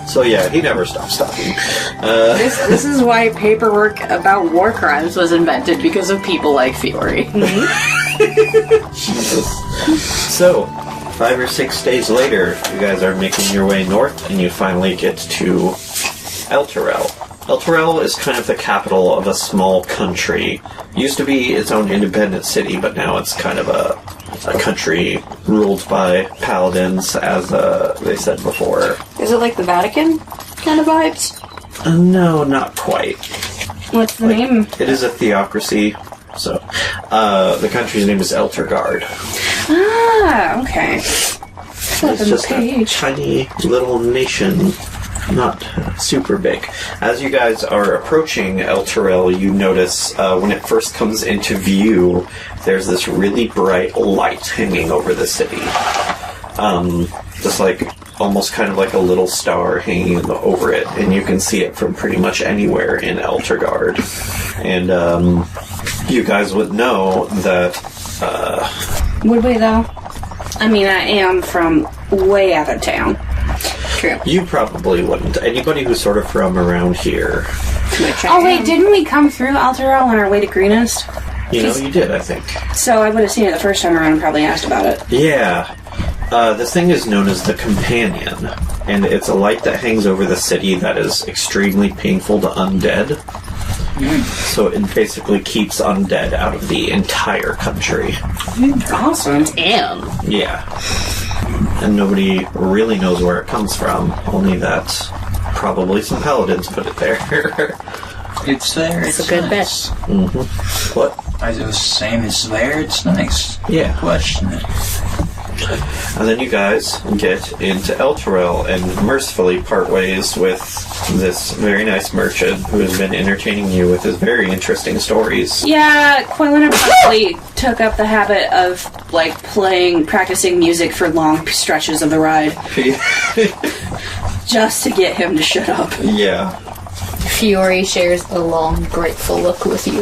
So yeah, he never stops talking. This is why paperwork about war crimes was invented, because of people like Fury. Jesus. So, 5 or 6 days later, you guys are making your way north, and you finally get to Elturel. Elturel is kind of the capital of a small country. It used to be its own independent city, but now it's kind of a country ruled by paladins, as they said before. Is it like the Vatican kind of vibes? No, not quite. What's the name? It is a theocracy, so the country's name is Elturel. Ah, okay. Flip It's the just a page. tiny little nation, not super big. As you guys are approaching Elturel, you notice when it first comes into view, there's this really bright light hanging over the city. Just like almost kind of like a little star hanging over it, and you can see it from pretty much anywhere in Elturel. And you guys would know that. Would we, though? I mean, I am from way out of town. True. You probably wouldn't. Anybody who's sort of from around here. Oh, wait, didn't we come through Elturel on our way to Greenest? You know, you did, I think. So I would have seen it the first time around and probably asked about it. Yeah. This thing is known as the Companion, and it's a light that hangs over the city that is extremely painful to undead. So it basically keeps undead out of the entire country. Awesome. Damn. Yeah. And nobody really knows where it comes from, only that probably some paladins put it there. It's there. It's a good bet. Mm-hmm. What? I was saying it's there. It's nice. Yeah. Question it. And then you guys get into Elturel and mercifully part ways with this very nice merchant who has been entertaining you with his very interesting stories. Yeah, Quillina probably took up the habit of, like, practicing music for long stretches of the ride. Just to get him to shut up. Yeah. Fiore shares a long, grateful look with you.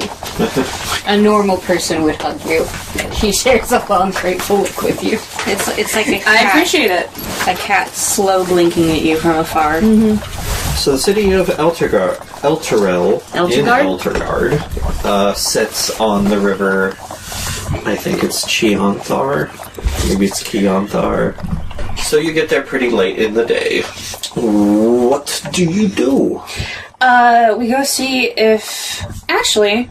A normal person would hug you. He shares a long, grateful look with you. It's like a cat. I appreciate it. A cat slow blinking at you from afar. So the city of Elturel Elturel? in Elturel sits on the river, I think it's Cheonthar, maybe it's Keonthar. So you get there pretty late in the day. What do you do? We go see if... Actually,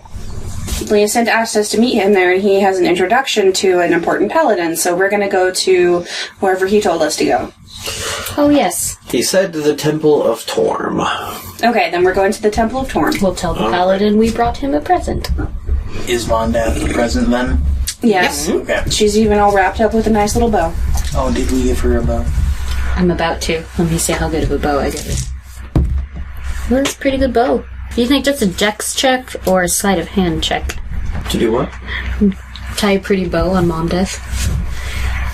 Leosin asked us to meet him there, and he has an introduction to an important paladin, so we're going to go to wherever he told us to go. Oh, yes. He said the Temple of Torm. Okay, then we're going to the Temple of Torm. We'll tell the paladin we brought him a present. Is Mondath the present then? Yes. Okay. She's even all wrapped up with a nice little bow. Oh, did we give her a bow? I'm about to. Let me see how good of a bow I give it. Well, it's a pretty good bow. Do you think just a dex check or a sleight of hand check? To do what? Tie a pretty bow on Mondath.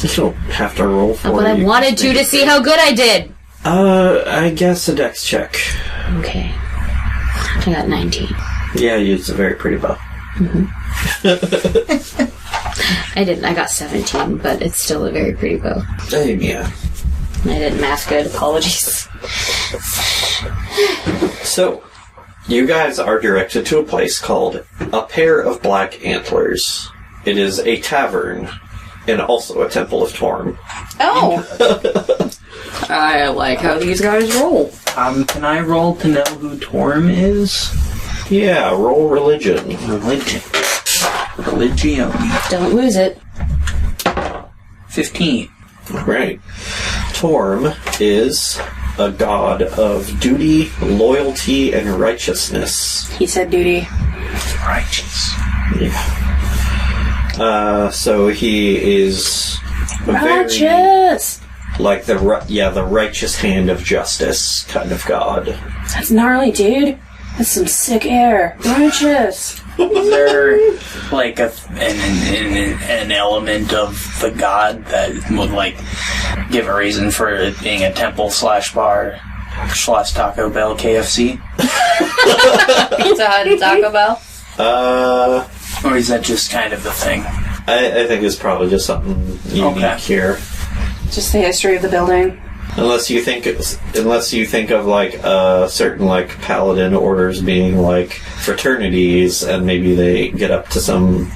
You don't have to roll for it. But I wanted to see how good I did. I guess a dex check. Okay. I got 19. Yeah, it's a very pretty bow. I didn't. I got 17, but it's still a very pretty bow. Yeah. I didn't math good. Apologies. So, you guys are directed to a place called A Pair of Black Antlers. It is a tavern and also a Temple of Torm. Oh! I like how these guys roll. Can I roll to know who Torm is? Yeah, roll religion. Religion. Religion. Don't lose it. 15. Right. Torm is a god of duty, loyalty, and righteousness. He said duty. Righteous. Yeah. So he is Righteous! like the righteous hand of justice kind of god. That's gnarly, dude. That's some sick air. Righteous! Is there like an element of the god that would like give a reason for it being a temple / bar / Taco Bell KFC? Pizza Hut and Taco Bell? Or is that just kind of the thing? I think it's probably just something unique here. Just the history of the building. Unless you think of like certain like paladin orders being like fraternities, and maybe they get up to some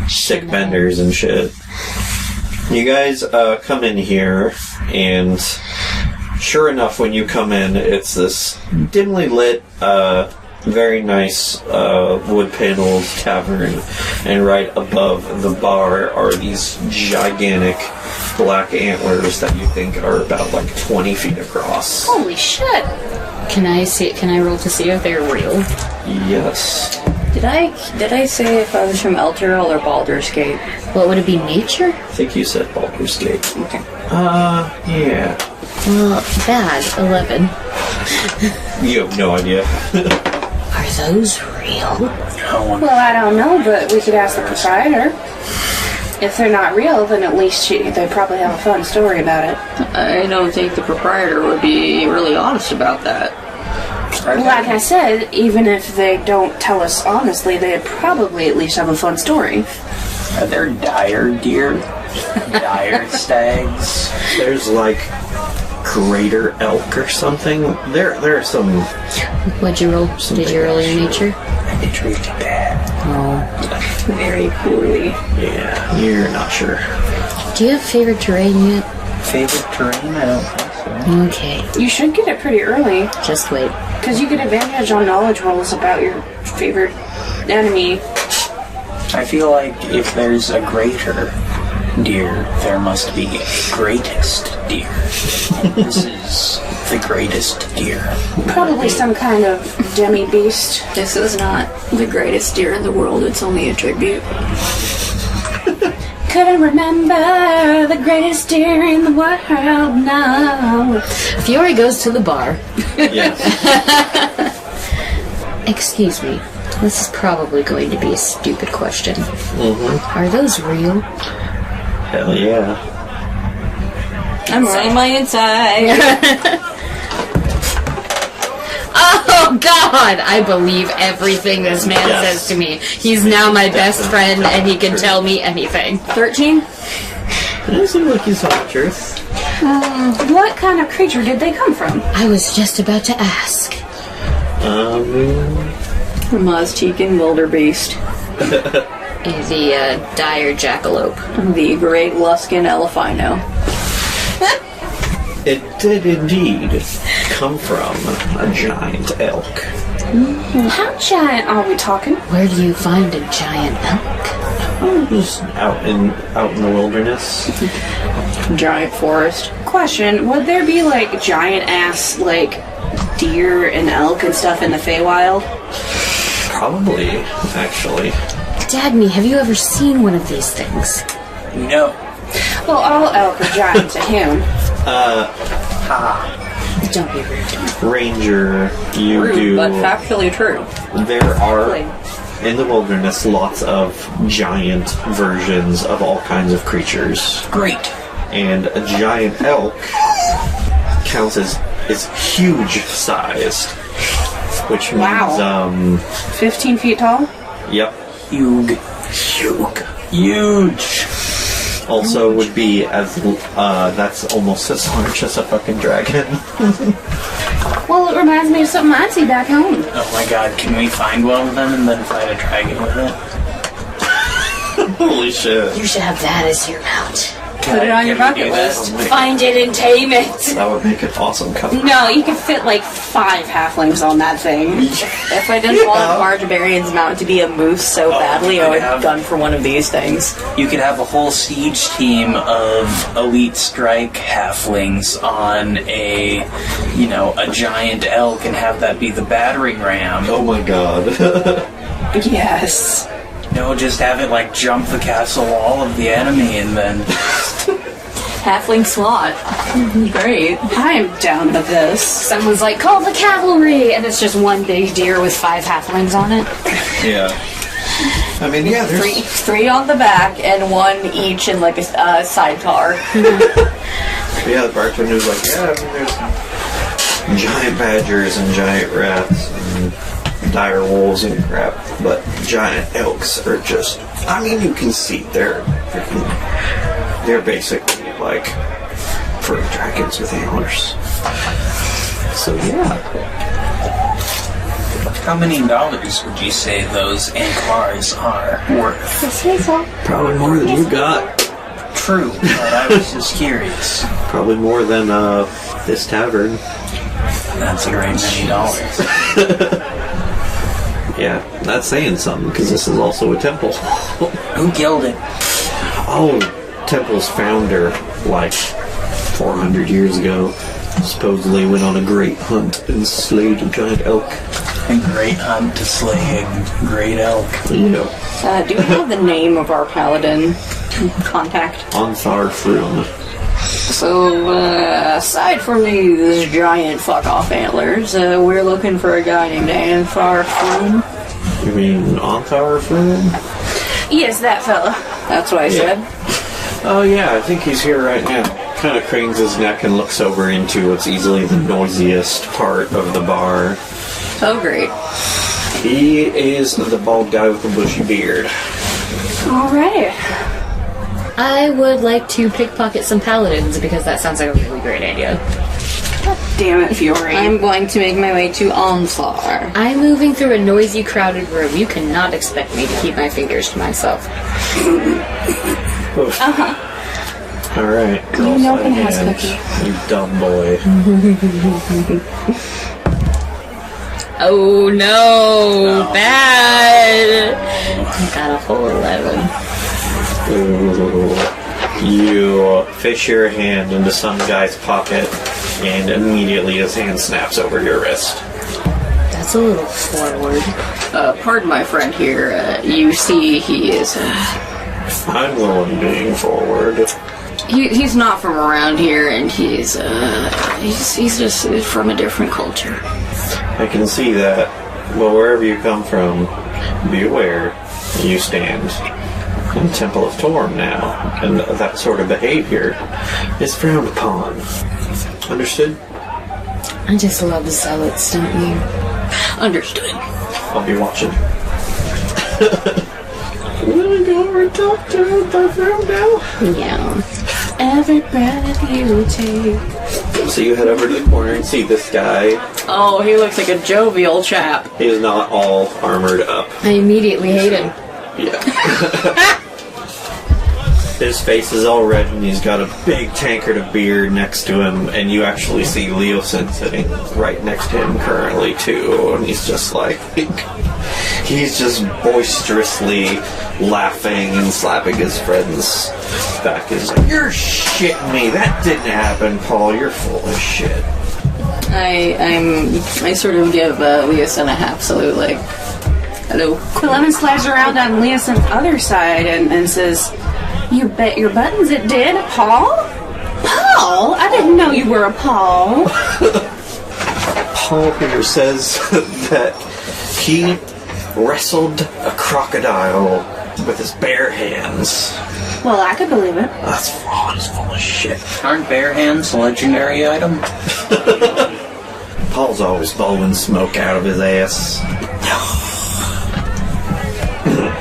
sick benders and shit. You guys come in here, and sure enough, when you come in, it's this dimly lit very nice wood-paneled tavern, and right above the bar are these gigantic black antlers that you think are about like 20 feet across. Holy shit! Can I roll to see if they're real? Yes. Did I say if I was from Elturel or Baldur's Gate? What would it be, nature? I think you said Baldur's Gate. Okay. Yeah. Well, bad. 11. You have no idea. Are those real? Well, I don't know, but we could ask the proprietor. If they're not real, then at least they probably have a fun story about it. I don't think the proprietor would be really honest about that. Like I said, even if they don't tell us honestly, they'd probably at least have a fun story. Are there dire deer? Dire stags? There's like greater elk or something. There are some. What'd you roll? Did you roll your nature? I did treat you bad. Oh. Very poorly. Yeah, you're not sure. Do you have favorite terrain yet? Favorite terrain? I don't think so. Okay. You should get it pretty early, Just wait. because you get advantage on knowledge rolls about your favorite enemy. I feel like if there's a greater deer, there must be a greatest deer. This is the greatest deer. Probably some kind of demi-beast. This is not the greatest deer in the world, it's only a tribute. Couldn't remember the greatest deer in the world now. Fiore goes to the bar. Yes. Excuse me. This is probably going to be a stupid question. Mm-hmm. Are those real? Hell yeah. I'm on my inside. Oh God! I believe everything this man Yes. says to me. He's now my best friend, and he can tell me anything. 13? It doesn't seem like you saw the truth. What kind of creature did they come from? I was just about to ask. Maztecan wildebeest. The dire jackalope. The great Luskin elefino. It did indeed come from a giant elk. How giant are we talking? Where do you find a giant elk? Just out in the wilderness. Giant forest. Question, would there be like giant ass like deer and elk and stuff in the Feywild? Probably, actually. Dagny, have you ever seen one of these things? No. Well, all elk are giant to him. Don't be rude. Ranger, you Rude, do. but factually true. There are in the wilderness lots of giant versions of all kinds of creatures. Great. And a giant elk counts as is huge sized. Which means 15 feet tall? Yep. Huge. Huge. Also would be as that's almost as large as a fucking dragon. Well, it reminds me of something I'd see back home. Oh my god, can we find one of them and then fight a dragon with it? Holy shit. You should have that as your mount. Put it on your Can we bucket do that? list. Find it and tame it. That would make an awesome cover. No, you could fit like 5 halflings on that thing. If I didn't want a barbarian's mount to be a moose so badly, I would have gone for one of these things. You could have a whole siege team of elite strike halflings on a giant elk and have that be the battering ram. Oh my god. Yes. No, just have it like jump the castle wall of the enemy and then Halfling slot. Great. I am down with this. Someone's like, call the cavalry! And it's just one big deer with 5 halflings on it. Yeah. I mean, yeah, there's... Three on the back and one each in like a sidecar. Yeah, the bartender was like, yeah, I mean, there's giant badgers and giant rats and dire wolves and crap, but giant elks are just... I mean, you can see they're basically like fur dragons with antlers. So yeah. how many dollars would you say those anklars are worth? Probably more than you got. True, but I was just curious. Probably more than this tavern. That's a great many dollars. Yeah, that's saying something, because this is also a temple. Who killed it? Oh, temple's founder, like 400 years ago, supposedly went on a great hunt and slayed a giant elk. A great hunt to slay a great elk. Yeah. Do we have the name of our paladin contact? Ontharr Froom. So, aside from these giant fuck-off antlers, we're looking for a guy named Antharr Froom. You mean Ontharr Froom? Yes, that fella. That's what I said. Oh yeah, I think he's here right now. Kind of cranes his neck and looks over into what's easily the noisiest part of the bar. Oh, great. He is the bald guy with the bushy beard. Alright. I would like to pickpocket some paladins because that sounds like a really great idea. Damn it, Fiore. I'm going to make my way to Onslar. I'm moving through a noisy, crowded room. You cannot expect me to keep my fingers to myself. Alright. You know he has cookie. You dumb boy. Oh no! Bad! I got a whole 11. Ooh. You fish your hand into some guy's pocket, and immediately his hand snaps over your wrist. That's a little forward. Pardon my friend here. You see he isn't. I'm the one being forward. He's not from around here, and he's just from a different culture. I can see that. Well, wherever you come from, be aware you stand in the Temple of Torm now, and that sort of behavior is frowned upon. Understood? I just love zealots, don't you? Understood. I'll be watching. Will I go over and talk to him now? Yeah. Every breath you take. So you head over to the corner and see this guy. Oh, he looks like a jovial chap. He is not all armored up. I immediately hate him. Yeah. His face is all red and he's got a big tankard of beer next to him, and you actually see Leosin sitting right next to him currently too, and he's just like, he's just boisterously laughing and slapping his friends back. He's like, "You're shitting me, that didn't happen, Paul, you're full of shit." I sort of give Leosin a half salute, like, hello. Lemon slides around on Leosin's other side and says, "You bet your buttons it did, Paul? Paul? I didn't know you were a Paul." Paul here says that he wrestled a crocodile with his bare hands. Well, I could believe it. That's full of shit. Aren't bare hands a legendary item? Paul's always blowing smoke out of his ass.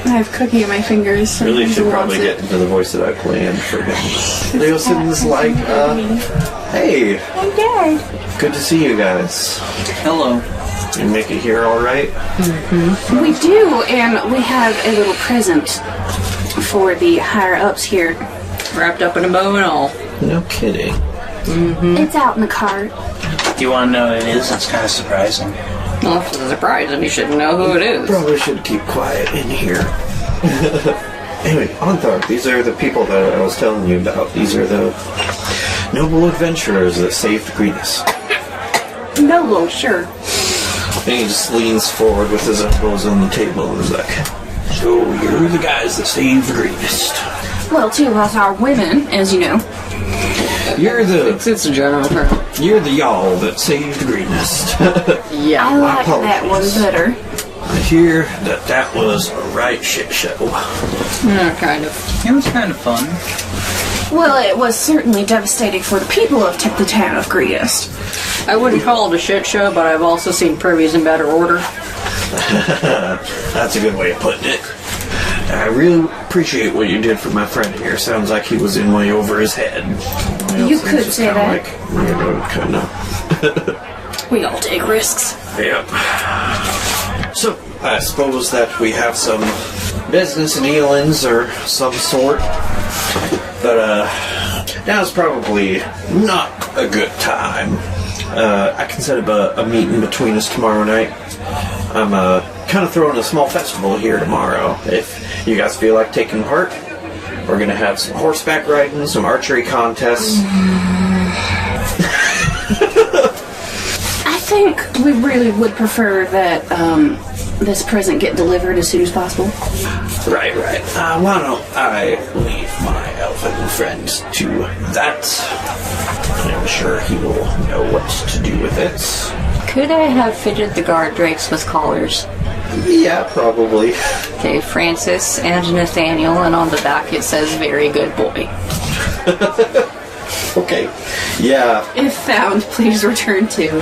I have cookie in my fingers. So Really he should wants probably it. get into the voice that I planned for him. Leosin's like, hey, I'm dead. good to see you guys. Hello. You make it here alright? We do, and we have a little present for the higher-ups here. Wrapped up in a bow and all. No kidding. It's out in the cart. Do you want to know what it is? It's kind of surprising. Well, if it's a surprise, and you shouldn't know who it is. Probably should keep quiet in here. Anyway, Ontharr, these are the people that I was telling you about. These are the noble adventurers that saved Greenest. Noble, sure. And he just leans forward with his elbows on the table and is like, "So you're the guys that saved Greenest. Well, two of us are women, as you know. You're the It's a general term. y'all that saved Greenest." Yeah. I like that apologies. one better. I hear that was a right shit show. Kind of. It was kind of fun. Well, it was certainly devastating for the people of the town of Greenest. I wouldn't call it a shit show, but I've also seen privies in better order. That's a good way of putting it. I really appreciate what you did for my friend here. Sounds like he was in way over his head. You could say that. Kind of. We all take risks. Yep. So, I suppose that we have some business dealings or some sort. But, now's probably not a good time. I can set up a meeting between us tomorrow night. I'm, kind of throwing a small festival here tomorrow. If you guys feel like taking part, we're going to have some horseback riding, some archery contests. I think we really would prefer that this present get delivered as soon as possible. Right. Why don't I leave my elfin friend to that? I'm sure he will know what to do with it. Could I have fitted the guard drakes with collars? Yeah, probably. Okay, Francis and Nathaniel, and on the back it says, "Very good boy." Okay. Yeah. If found, please return to.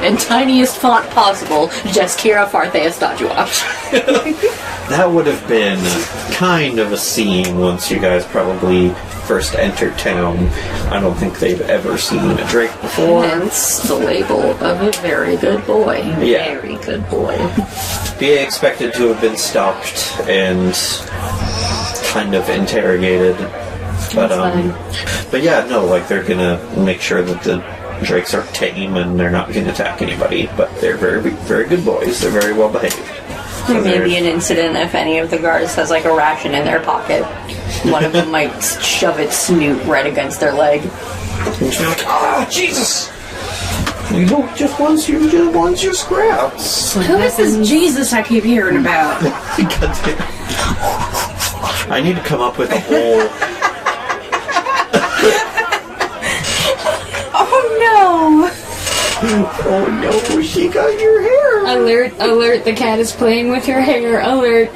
In tiniest font possible, just Kira Fartheus Dajuach. That would have been kind of a scene once you guys probably first entered town. I don't think they've ever seen a drake before. Hence the label of a very good boy. Yeah. Very good boy. Be expected to have been stopped and kind of interrogated. But yeah, no, like they're gonna make sure that the drakes are tame and they're not gonna attack anybody, but they're very, very good boys. They're very well behaved. There may be an incident if any of the guards has like a ration in their pocket. One of them might shove its snoot right against their leg. Ah, Jesus! You don't just want your scraps. Who is this Jesus I keep hearing about? I need to come up with a whole... Oh no, she got your hair! Alert, the cat is playing with your hair. Alert.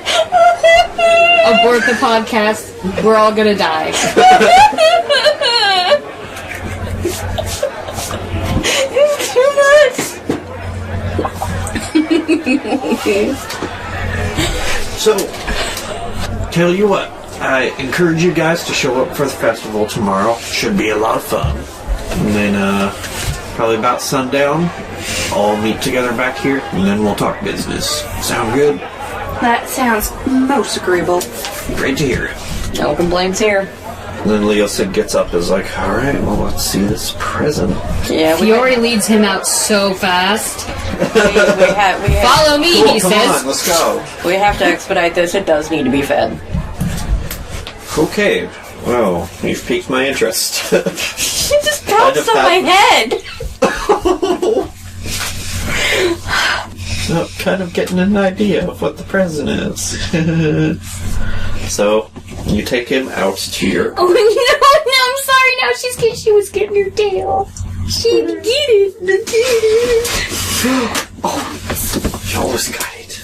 Abort the podcast. We're all gonna die. It's too much! So, tell you what, I encourage you guys to show up for the festival tomorrow. Should be a lot of fun. And then, probably about sundown, all meet together back here, and then we'll talk business. Sound good? That sounds most agreeable. Great to hear. No complaints here. And then Leosid gets up and is like, alright, well, let's see this present. Yeah, we Fiore leads him out so fast. have Follow me, Cool, he come says. on, let's go. we have to expedite this. It does need to be fed. Okay, well, you've piqued my interest. She just bounced on my head. Oh, kind of getting an idea of what the present is. So, you take him out to your... Oh, no, I'm sorry. Now she was getting her tail. She didn't get it. Oh, you always got it.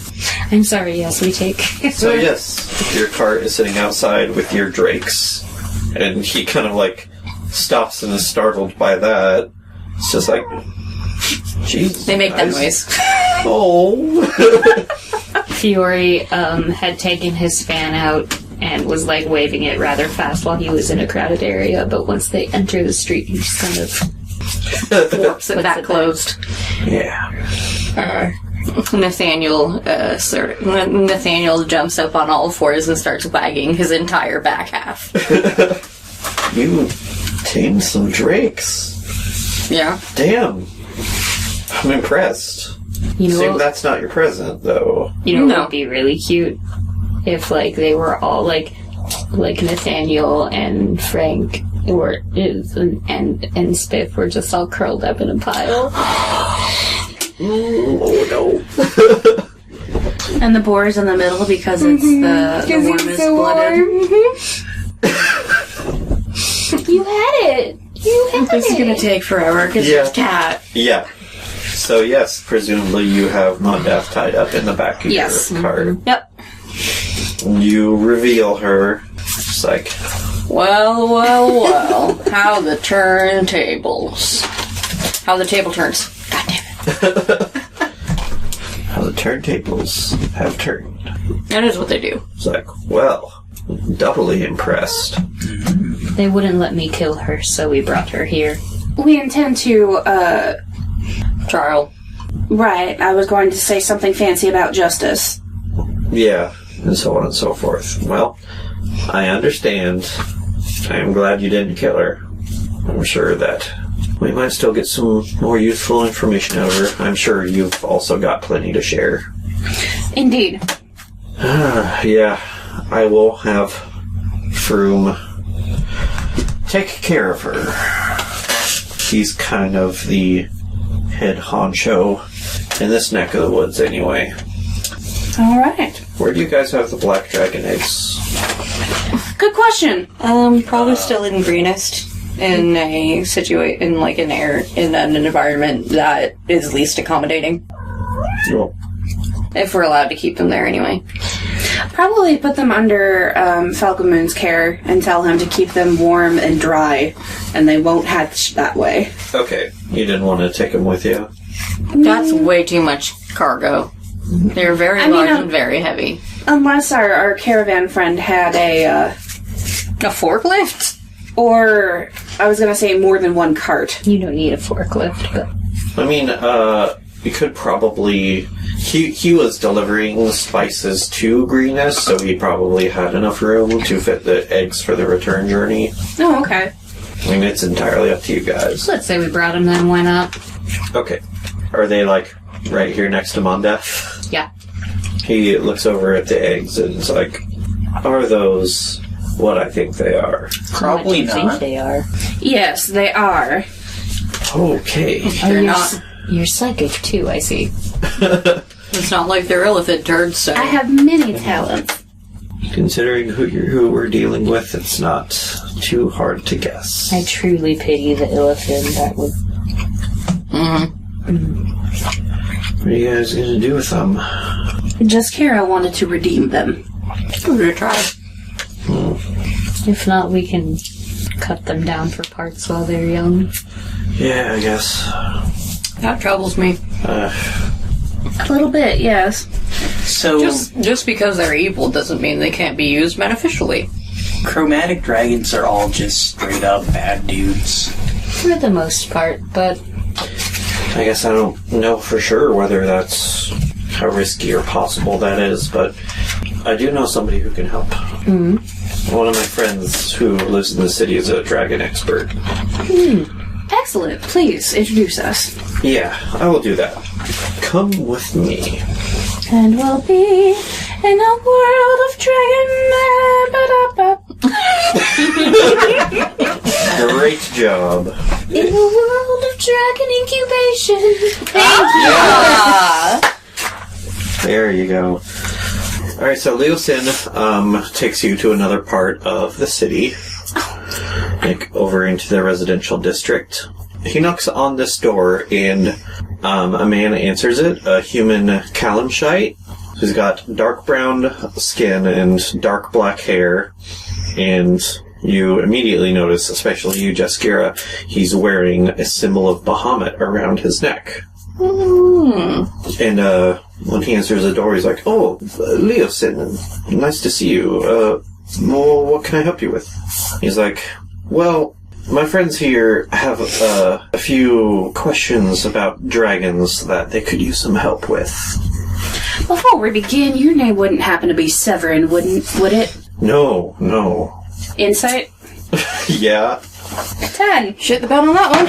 I'm sorry, yes, we take. So yes, your cart is sitting outside with your drakes, and he kind of like stops and is startled by that. It's just like, jeez. They make that noise. Oh. Fiore had taken his fan out and was like waving it rather fast while he was in a crowded area, but once they enter the street, he just kind of Warps it back closed. Yeah. Nathaniel jumps up on all fours and starts wagging his entire back half. You tamed some drakes. Yeah. Damn. I'm impressed. You know, Assume that's not your present, though. you know, No. it would be really cute if like they were all like Nathaniel and Frank and Spiff were just all curled up in a pile. Oh no. And the boar's in the middle because it's the warmest blooded. You had it. This is gonna take forever because Yeah. it's cat. Yeah. So yes, presumably you have Mondath tied up in the back of Yes. your cart. Yep. You reveal her. It's like, Well. How the turntables. How the table turns. God damn it. how the turntables have turned. That is what they do. It's like, well, doubly impressed. They wouldn't let me kill her, so we brought her here. We intend to, Charles. right, I was going to say something fancy about justice. Yeah, and so on and so forth. Well, I understand. I am glad you didn't kill her. I'm sure that we might still get some more useful information out of her. I'm sure you've also got plenty to share. Indeed. Yeah, I will have Froome take care of her. He's kind of the head honcho in this neck of the woods anyway. All right. Where do you guys have the black dragon eggs? Good question. Probably still in Greenest. In a in an environment that is least accommodating. Well, If we're allowed to keep them there anyway. Probably put them under Falcon Moon's care and tell him to keep them warm and dry, and they won't hatch that way. okay, you didn't want to take them with you? That's way too much cargo. They're very large and very heavy. Unless our caravan friend had a forklift? or I was going to say more than one cart. You don't need a forklift, but... I mean, you could probably... He was delivering spices to Greenest, so he probably had enough room to fit the eggs for the return journey. Oh, okay. I mean, it's entirely up to you guys. Let's say we brought them then, why not? Okay. Are they, right here next to Mondath? Yeah. He looks over at the eggs and is like, are those what I think they are? Probably What do you not. think they are? Yes, they are. Okay. They're not. You're psychic too, I see. It's not like they're illithid turds, so... I have many talents. Considering who we're dealing with, it's not too hard to guess. I truly pity the illithid that would... What are you guys going to do with them? Just Kara wanted to redeem them. Give it a try. If not, we can cut them down for parts while they're young. Yeah, I guess. That troubles me. A little bit, yes. So, Just because they're evil doesn't mean they can't be used beneficially. chromatic dragons are all just straight up bad dudes. For the most part, but... I guess I don't know for sure whether that's how risky or possible that is, but I do know somebody who can help. Mm-hmm. One of my friends who lives in the city is a dragon expert. Excellent. Please, introduce us. Yeah, I will do that. Come with me. And we'll be in a world of dragon. Great job. In a world of dragon incubation. There you go. Alright, so Leosin takes you to another part of the city. Over into the residential district. He knocks on this door, and a man answers it, a human Kalimshite, who's got dark brown skin and dark black hair, and you immediately notice, especially you, Jaskira, he's wearing a symbol of Bahamut around his neck. And when he answers the door, he's like, "Oh, Leosin, nice to see you. Well, what can I help you with?" He's like, "Well, my friends here have a few questions about dragons that they could use some help with." Before we begin, your name wouldn't happen to be Severin, would it? No. Insight? Yeah. 10. Shit the bed on that one.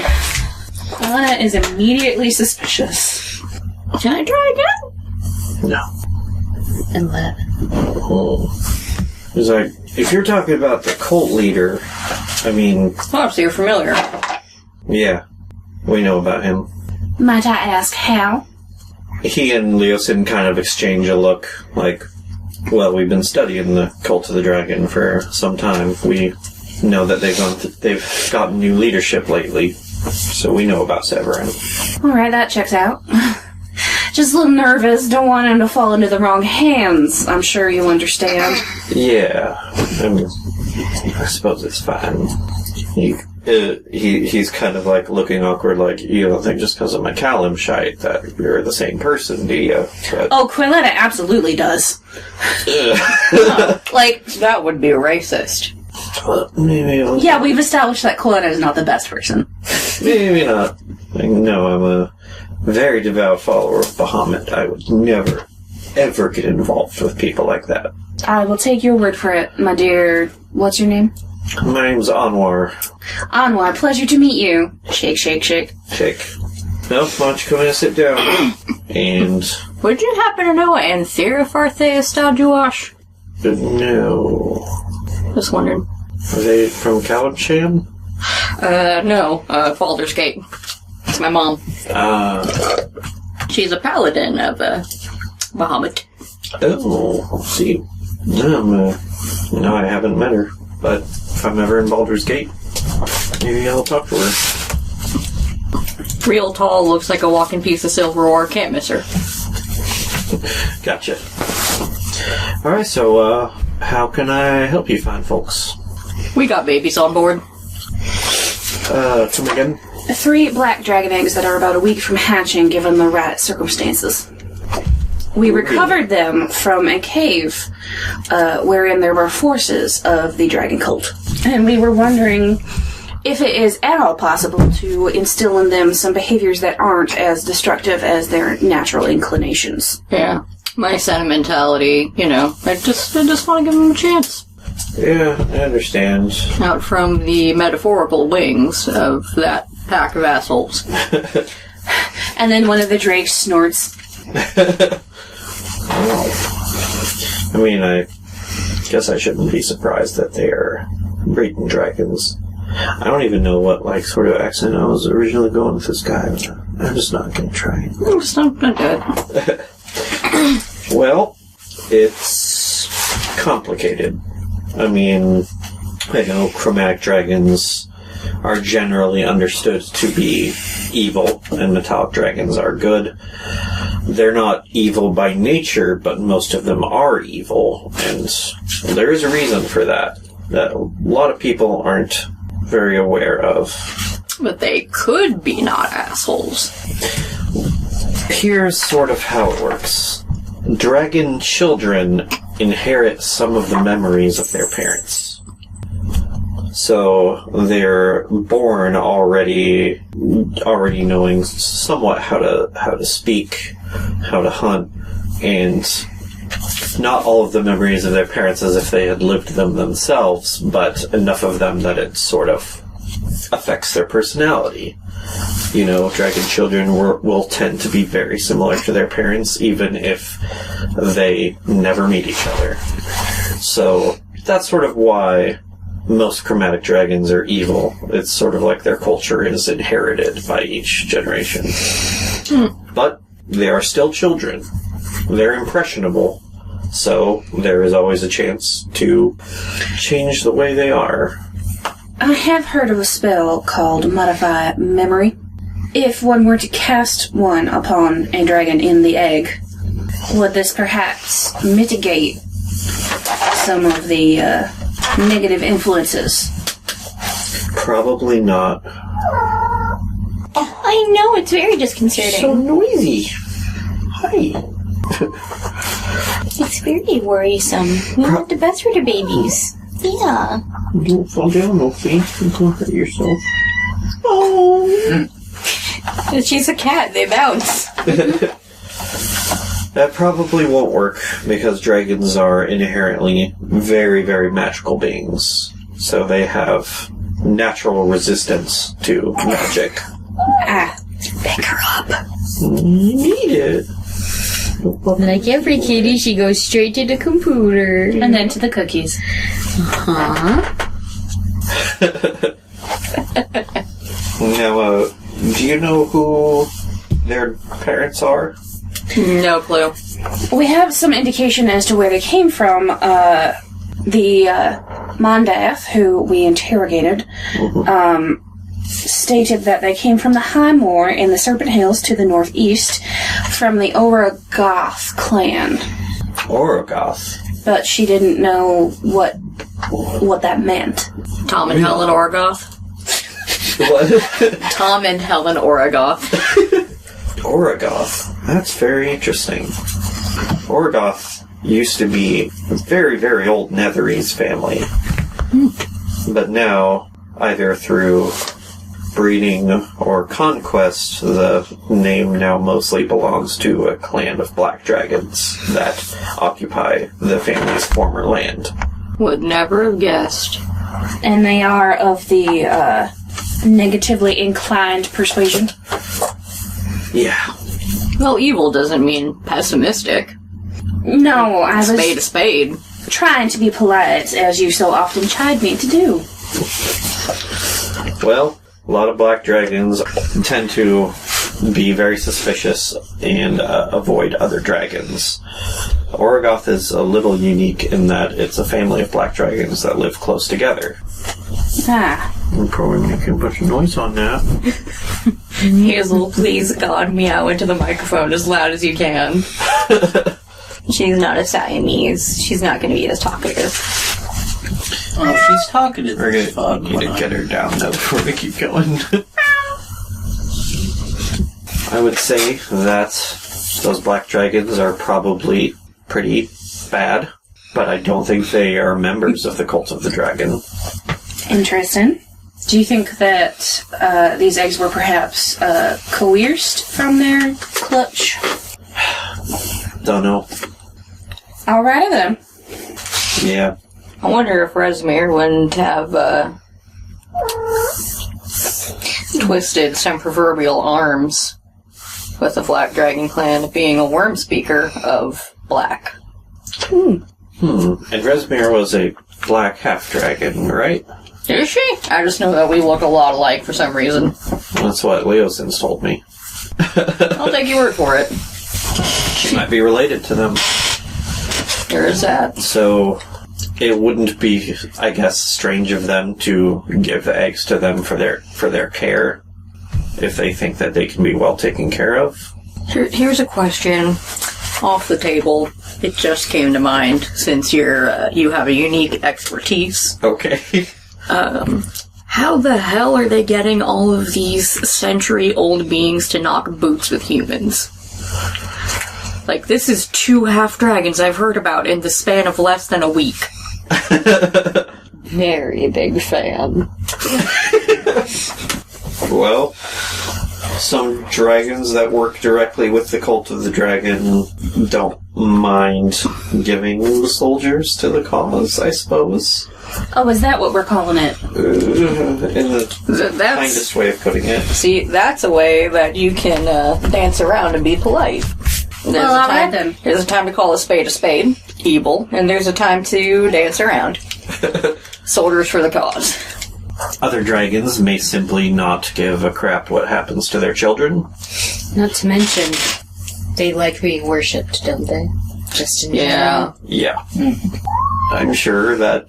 Alana is immediately suspicious. Can I try again? No. 11. Oh. He's like, if you're talking about the cult leader, I mean... Oh, so you're familiar. Yeah. We know about him. Might I ask how? He and Leosin kind of exchange a look, like, well, we've been studying the Cult of the Dragon for some time. We know that they've gotten new leadership lately, so we know about Severin. Alright, that checks out. Just a little nervous, don't want him to fall into the wrong hands. I'm sure you understand. Yeah, I suppose it's fine. He's kind of like looking awkward, like, you don't think just because I'm a Kalimshite that you're the same person, do you? But, Oh, Quilletta absolutely does. Like, that would be racist. maybe I'll, Yeah, we've established that Quilletta is not the best person. maybe not. No, I'm a very devout follower of Bahamut. I would never, ever get involved with people like that. I will take your word for it, my dear. What's your name? My name's Anwar. Anwar, pleasure to meet you. Shake, shake, shake. Shake. No, why don't you come in and sit down? And Would you happen to know Antherafarthe Stadjuash? No. Just wondered. Are they from Calimsham? No. Baldur's Gate. It's my mom. She's a paladin of, Bahamut. Oh, see. No, I haven't met her. But if I'm ever in Baldur's Gate, maybe I'll talk to her. Real tall, looks like a walking piece of silver ore. Can't miss her. Gotcha. Alright, so, how can I help you find folks? We got babies on board. Come again? 3 black dragon eggs that are about a week from hatching given the right circumstances. We recovered them from a cave wherein there were forces of the dragon cult. And we were wondering if it is at all possible to instill in them some behaviors that aren't as destructive as their natural inclinations. Yeah. My sentimentality, I just want to give them a chance. Yeah, I understand. Out from the metaphorical wings of that pack of assholes. And then one of the drakes snorts. I mean, I guess I shouldn't be surprised that they are breeding dragons. I don't even know what, sort of accent I was originally going with this guy. I'm just not going to try. It's not good. Well, it's complicated. I mean, I know chromatic dragons are generally understood to be evil, and metallic dragons are good. They're not evil by nature, but most of them are evil, and there is a reason for that a lot of people aren't very aware of. But they could be not assholes. Here's sort of how it works. Dragon children inherit some of the memories of their parents. So they're born already knowing somewhat how to speak, how to hunt, and not all of the memories of their parents as if they had lived them themselves, but enough of them that it sort of affects their personality. Dragon children will tend to be very similar to their parents, even if they never meet each other. So that's sort of why most chromatic dragons are evil. It's sort of like their culture is inherited by each generation. But they are still children. They're impressionable. So there is always a chance to change the way they are. I have heard of a spell called Modify Memory. If one were to cast one upon a dragon in the egg, would this perhaps mitigate some of the negative influences? Probably not. I know, it's very disconcerting. So noisy. Hi. It's very worrisome. We want the best for the babies. Yeah. Don't fall down, Opie. Don't hurt yourself. Oh. She's a cat. They bounce. That probably won't work, because dragons are inherently very, very magical beings. So they have natural resistance to magic. Pick her up. You need it. Like every kitty, she goes straight to the computer. And then to the cookies. Now, do you know who their parents are? No clue. We have some indication as to where they came from. The Mondath, who we interrogated, stated that they came from the High Moor in the Serpent Hills to the northeast, from the Orogoth clan. Orogoth? But she didn't know what that meant. Tom and Helen Orogoth. What? Tom and Helen Orogoth. Orogoth. That's very interesting. Orogoth used to be a very, very old Netherese family. But now, either through breeding or conquest, the name now mostly belongs to a clan of black dragons that occupy the family's former land. Would never have guessed. And they are of the negatively inclined persuasion. Yeah. Well, evil doesn't mean pessimistic. No, I was Spade a spade. trying to be polite, as you so often chide me to do. Well, a lot of black dragons tend to be very suspicious and avoid other dragons. Oregoth is a little unique in that it's a family of black dragons that live close together. Ah. I'm probably making a bunch of noise on that. Hazel, please God meow into the microphone as loud as you can. She's not a Siamese. She's not going to be as talkative. Oh, she's talkative. We're as fuck. going to get her down now before we keep going. I would say that those black dragons are probably pretty bad, but I don't think they are members of the Cult of the Dragon. Interesting. Do you think that these eggs were perhaps coerced from their clutch? Don't know. Alrighty then. Yeah. I wonder if Resmir wouldn't have twisted some proverbial arms with the Black Dragon Clan being a worm speaker of black. And Resmir was a black half-dragon, right? Is she? I just know that we look a lot alike for some reason. That's what Leosins told me. I'll take your word for it. She might be related to them. There is that. So it wouldn't be, I guess, strange of them to give the eggs to them for their care if they think that they can be well taken care of. Here's a question off the table. It just came to mind since you have a unique expertise. Okay. How the hell are they getting all of these century-old beings to knock boots with humans? Like, this is 2 half-dragons I've heard about in the span of less than a week. Very big fan. Well, some dragons that work directly with the Cult of the Dragon don't mind giving the soldiers to the cause, I suppose. Oh, is that what we're calling it? In the kindest way of putting it. See, that's a way that you can dance around and be polite. Well, all right then. There's a time to call a spade, evil, and there's a time to dance around. Soldiers for the cause. Other dragons may simply not give a crap what happens to their children. Not to mention, they like being worshipped, don't they? Just in general. Yeah. I'm sure that...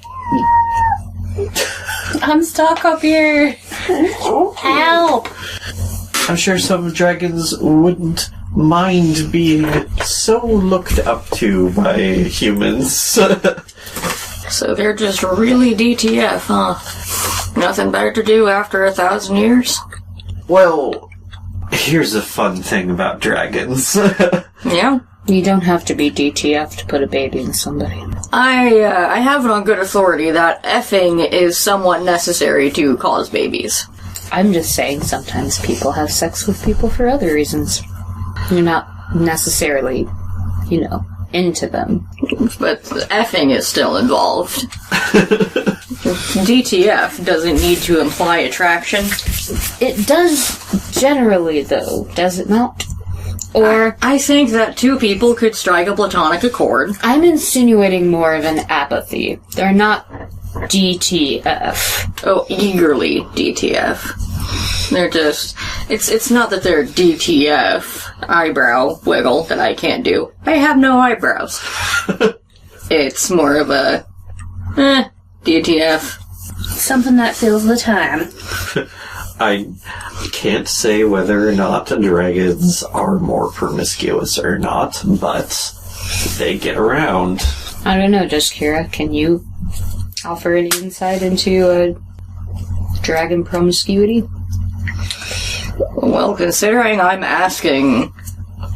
I'm stuck up here. Help! I'm sure some dragons wouldn't mind being so looked up to by humans. So they're just really DTF, huh? Nothing better to do after 1,000 years? Well, here's a fun thing about dragons. Yeah? You don't have to be DTF to put a baby in somebody. I have it on good authority that effing is somewhat necessary to cause babies. I'm just saying sometimes people have sex with people for other reasons. You're not necessarily, into them. But effing is still involved. DTF doesn't need to imply attraction. It does generally, though, does it not? Or I think that 2 people could strike a platonic accord. I'm insinuating more of an apathy. They're not DTF. Oh, eagerly DTF. They're just... It's not that they're DTF, eyebrow wiggle, that I can't do. I have no eyebrows. It's more of a... DTF. Something that fills the time. I can't say whether or not dragons are more promiscuous or not, but they get around. I don't know, just Kira, can you offer any insight into a dragon promiscuity? Well, considering I'm asking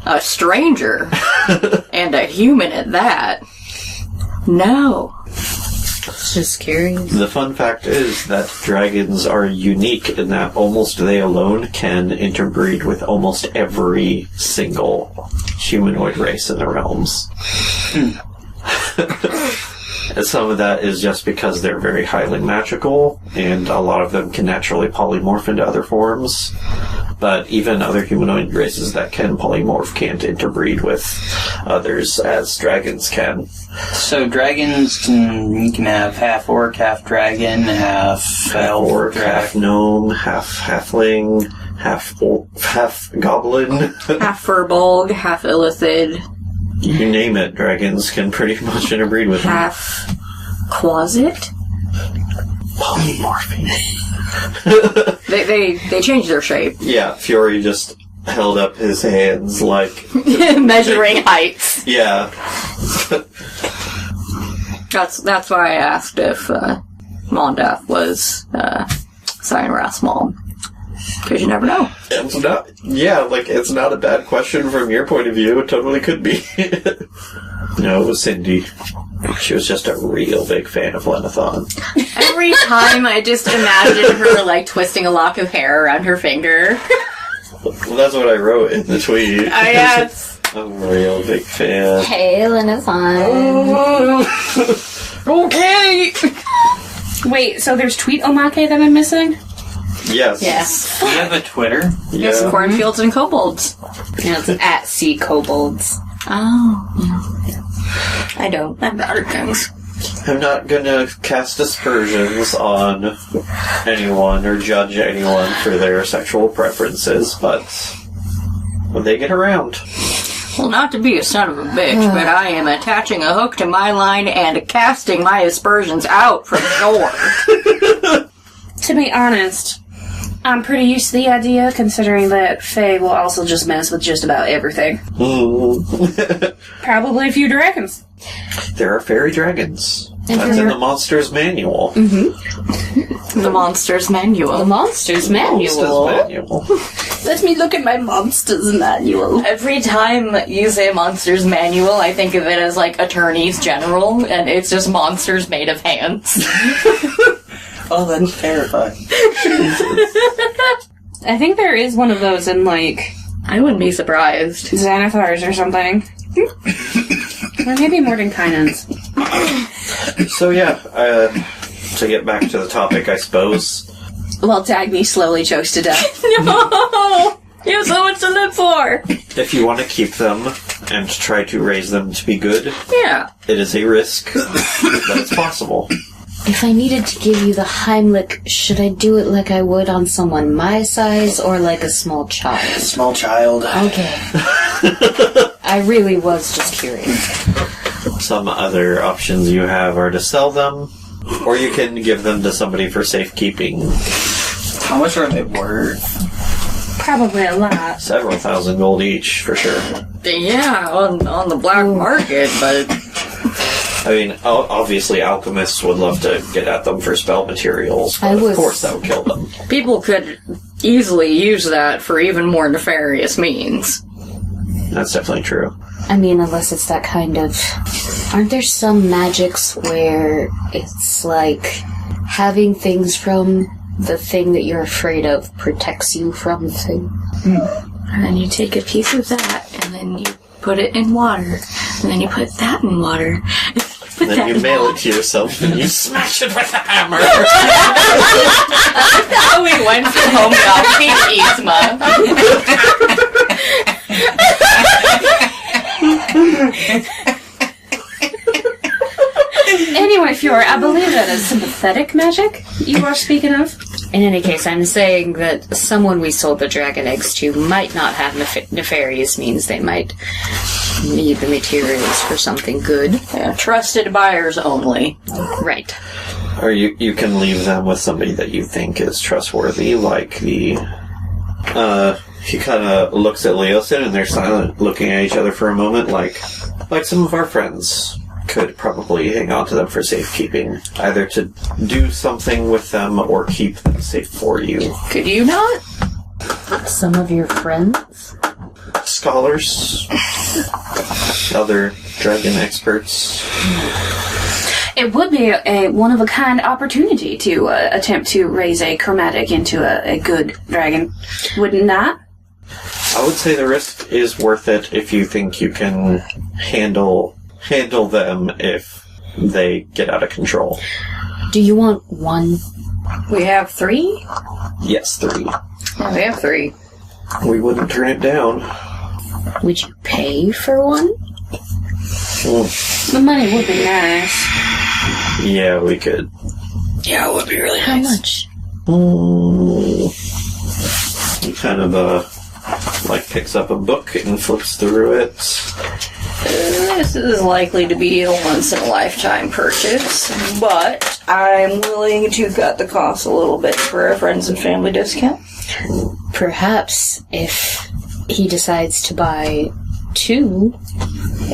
a stranger, and a human at that, no. Just curious. The fun fact is that dragons are unique in that almost they alone can interbreed with almost every single humanoid race in the realms. And some of that is just because they're very highly magical, and a lot of them can naturally polymorph into other forms. But even other humanoid races that can polymorph can't interbreed with others as dragons can. So dragons can have half orc, half dragon, half elf, Orc, half gnome, half halfling, half goblin. Half furbolg, half illithid, You name it, dragons can pretty much interbreed with them. half quasit. Polymorphing. They change their shape. Yeah, Fury just held up his hands like... Measuring heights. Yeah. That's why I asked if Mondath was Cyanrath's mom. Because you never know. It's not... Yeah, like, it's not a bad question from your point of view. It totally could be. No, it was Cindy. She was just a real big fan of Lenathon. Every time I just imagine her, like, twisting a lock of hair around her finger. Well, that's what I wrote in the tweet. Oh, yes. I'm a real big fan. Hail and it's on. Okay! Wait, so there's tweet omake that I'm missing? Yes. Yes. Do you have a Twitter? Yeah. It's Cornfields and Kobolds. Yeah, it's at Sea Kobolds. Oh. I don't. I'm bad at things. I'm not gonna cast aspersions on anyone or judge anyone for their sexual preferences, but when they get around. Well, not to be a son of a bitch, but I am attaching a hook to my line and casting my aspersions out from shore. To be honest, I'm pretty used to the idea, considering that Fae will also just mess with just about everything. Probably a few dragons. There are fairy dragons. That's in the Monsters Manual. The Monsters Manual. The Monsters Manual. Let me look at my monsters manual. Every time you say Monsters Manual, I think of it as, like, Attorneys General, and it's just monsters made of hands. Oh, that's terrifying. I think there is one of those in, like, I wouldn't be surprised. Xanathars or something. Or maybe Mordenkainen's. So yeah, to get back to the topic, I suppose. While Dagny slowly chokes to death. No! You have so much to live for! If you want to keep them and try to raise them to be good, Yeah. it is a risk, but it's possible. If I needed to give you the Heimlich, should I do it like I would on someone my size or like a small child? Small child. Okay. I really was just curious. Some other options you have are to sell them, or you can give them to somebody for safekeeping. How much are they worth? Probably a lot. Several thousand gold each, for sure. Yeah, on the black market, but... I mean, obviously alchemists would love to get at them for spell materials, but of course that would kill them. People could easily use that for even more nefarious means. That's definitely true. I mean, unless it's that kind of... Aren't there some magics where it's like having things from the thing that you're afraid of protects you from the thing? And then you take a piece of that, and then you put it in water, and then you put that in water. And then you mail it to yourself and you smash it with a hammer. Oh, we went from homeopathy to Yzma. Anyway, Fiora, I believe that is sympathetic magic you are speaking of. In any case, I'm saying that someone we sold the dragon eggs to might not have nefarious means. They might need the materials for something good. Yeah, trusted buyers only. Right. Or you can leave them with somebody that you think is trustworthy, like the... he kind of looks at Leosin and they're silent, looking at each other for a moment, like some of our friends could probably hang on to them for safekeeping, either to do something with them or keep them safe for you. Could you not? Some of your friends? Scholars, other dragon experts. It would be a one-of-a-kind opportunity to attempt to raise a chromatic into a good dragon, wouldn't that? I would say the risk is worth it if you think you can handle them if they get out of control. Do you want one? We have 3? Yes, 3. Yeah, we have 3. we wouldn't turn it down. Would you pay for one? The money would be nice. Yeah, we could. Yeah, it would be really How nice. much? He kind of, picks up a book and flips through it. This is likely to be a once-in-a-lifetime purchase, but I'm willing to cut the cost a little bit for a friends and family discount. Perhaps if he decides to buy 2,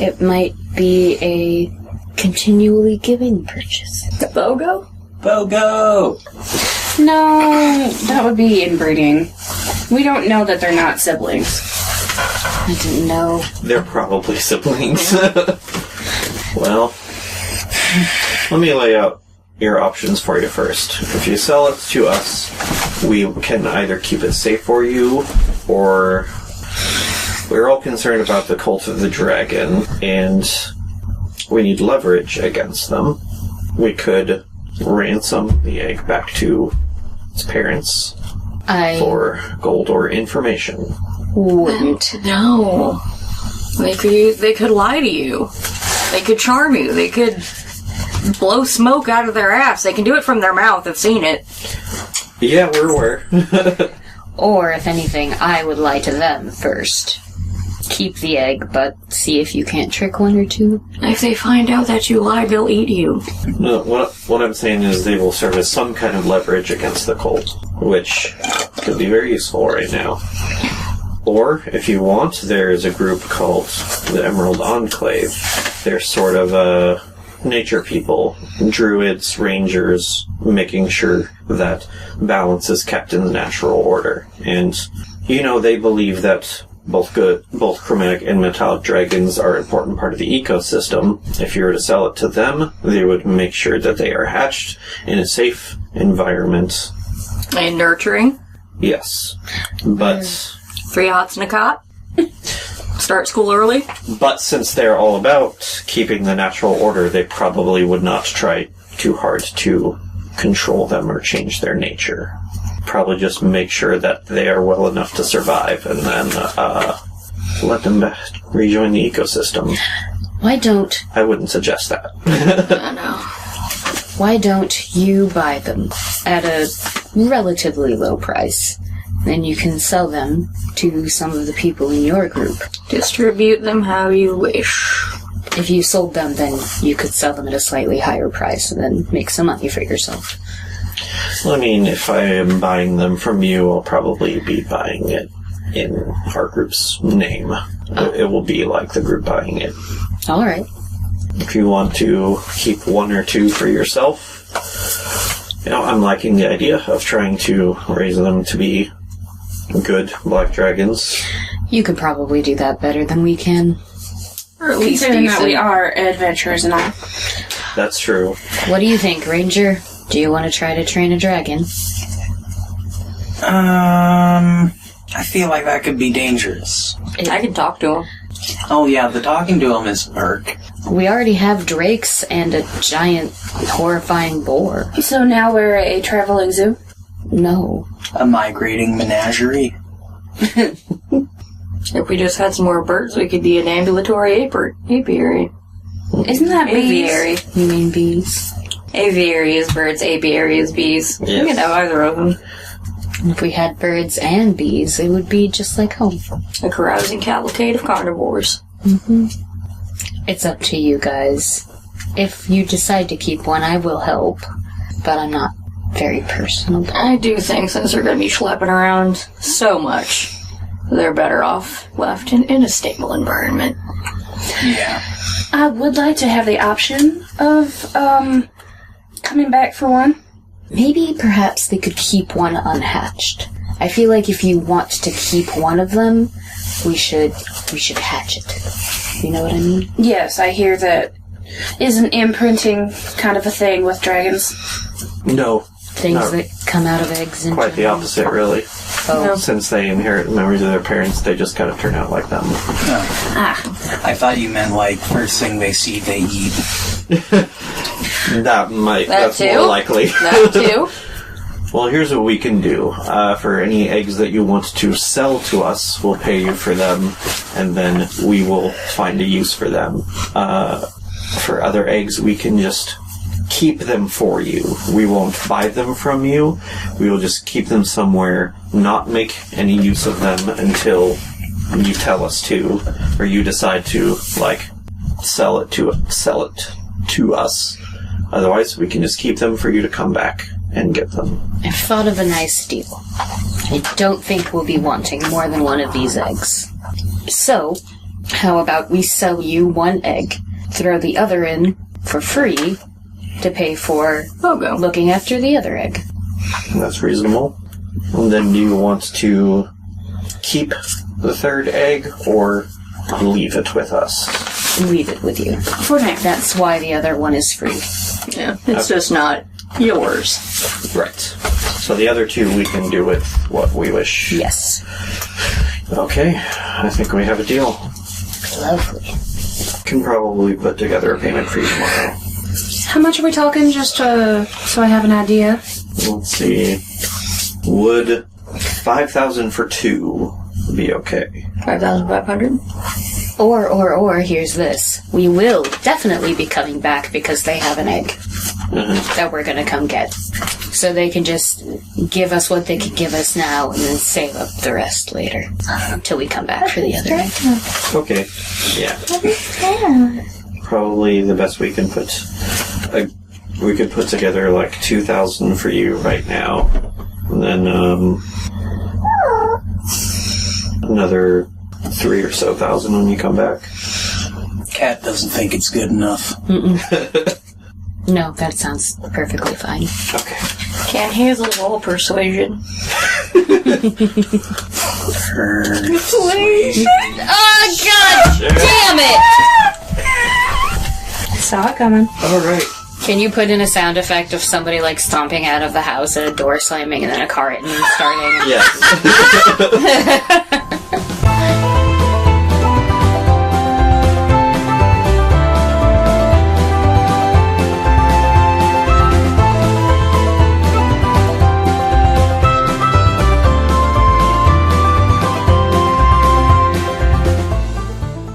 it might be a continually giving purchase. The BOGO? BOGO! No, that would be inbreeding. We don't know that they're not siblings. I didn't know. They're probably siblings. Well, let me lay out your options for you first. If you sell it to us, we can either keep it safe for you, or we're all concerned about the cult of the dragon, and we need leverage against them. We could ransom the egg back to its parents for gold or information. Wouldn't. No. They could lie to you. They could charm you. They could blow smoke out of their ass. They can do it from their mouth. I've seen it. Yeah, we're aware. Or, if anything, I would lie to them first. Keep the egg, but see if you can't trick one or two. If they find out that you lied, they'll eat you. No, what I'm saying is they will serve as some kind of leverage against the cult, which could be very useful right now. Or, if you want, there's a group called the Emerald Enclave. They're sort of nature people, druids, rangers, making sure that balance is kept in the natural order. And, they believe that both chromatic and metallic dragons are an important part of the ecosystem. If you were to sell it to them, they would make sure that they are hatched in a safe environment. And nurturing. Yes. But 3 hots and a cot. Start school early. But since they're all about keeping the natural order, they probably would not try too hard to control them or change their nature. Probably just make sure that they are well enough to survive, and then let them rejoin the ecosystem. Why don't... I wouldn't suggest that. I know. Why don't you buy them at a relatively low price? Then you can sell them to some of the people in your group. Distribute them how you wish. If you sold them, then you could sell them at a slightly higher price and then make some money for yourself. Well, I mean, if I am buying them from you, I'll probably be buying it in our group's name. It will be like the group buying it. All right. If you want to keep 1 or 2 for yourself, I'm liking the idea of trying to raise them to be good black dragons. You could probably do that better than we can. Or at least Considering that decent. we are adventurers and all. That's true. What do you think, Ranger? Do you want to try to train a dragon? I feel like that could be dangerous. I can talk to him. Oh yeah, the talking to him is work. We already have drakes and a giant, horrifying boar. So now we're a traveling zoo? No. A migrating menagerie. If we just had some more birds, we could be an ambulatory apiary. Isn't that Aviary. bees? You mean bees? Aviary is birds, apiary is bees. Yes. We can have either of them. If we had birds and bees, it would be just like home. A carousing cavalcade of carnivores. It's up to you guys. If you decide to keep one, I will help. But I'm not very personable. I do think since they're going to be schlepping around so much, they're better off left in a stable environment. Yeah. I would like to have the option of, coming back for one. Maybe perhaps they could keep one unhatched. I feel like if you want to keep one of them, we should hatch it. You know what I mean? Yes, I hear that isn't imprinting kind of a thing with dragons. No. Things No. that come out of eggs and Quite the opposite, really. Oh. Since they inherit memories of their parents, they just kind of turn out like them. I thought you meant like first thing they see, they eat. That's That more too? likely. That too? Well, here's what we can do. For any eggs that you want to sell to us, we'll pay you for them, and then we will find a use for them. For other eggs, we can just keep them for you. We won't buy them from you. We will just keep them somewhere, not make any use of them until you tell us to, or you decide to, sell it to us. Otherwise, we can just keep them for you to come back and get them. I've thought of a nice deal. I don't think we'll be wanting more than one of these eggs. So, how about we sell you one egg, throw the other in for free to pay for looking after the other egg? That's reasonable. And then do you want to keep the third egg or leave it with us? Leave it with you. For now. That's why the other one is free. Yeah, it's just not yours. Right. So the other two we can do with what we wish. Yes. Okay, I think we have a deal. Lovely. Can probably put together a payment for you tomorrow. How much are we talking, just so I have an idea? Let's see. Would 5,000 for two be okay? 5,500? Or, here's this. We will definitely be coming back because they have an egg that we're gonna come get. So they can just give us what they can give us now and then save up the rest later. Until we come back for the other egg. Okay. Yeah. Probably the best we can put... we could put together 2,000 for you right now. And then, another 3 or so thousand when you come back. Cat doesn't think it's good enough. No, that sounds perfectly fine. Okay. Can't handle all persuasion. Persuasion. Oh, God damn it! Saw it coming. Alright. Can you put in a sound effect of somebody stomping out of the house and a door slamming and then a car engine starting? Yes.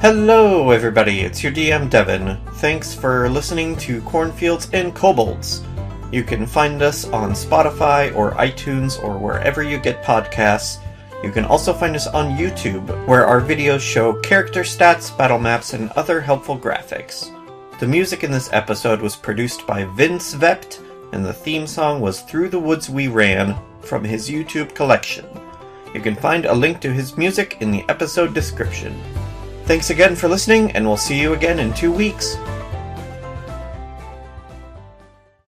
Hello everybody, it's your DM Devin. Thanks for listening to Cornfields and Kobolds. You can find us on Spotify or iTunes or wherever you get podcasts. You can also find us on YouTube, where our videos show character stats, battle maps, and other helpful graphics. The music in this episode was produced by Vince Vept, and the theme song was Through the Woods We Ran from his YouTube collection. You can find a link to his music in the episode description. Thanks again for listening, and we'll see you again in 2 weeks.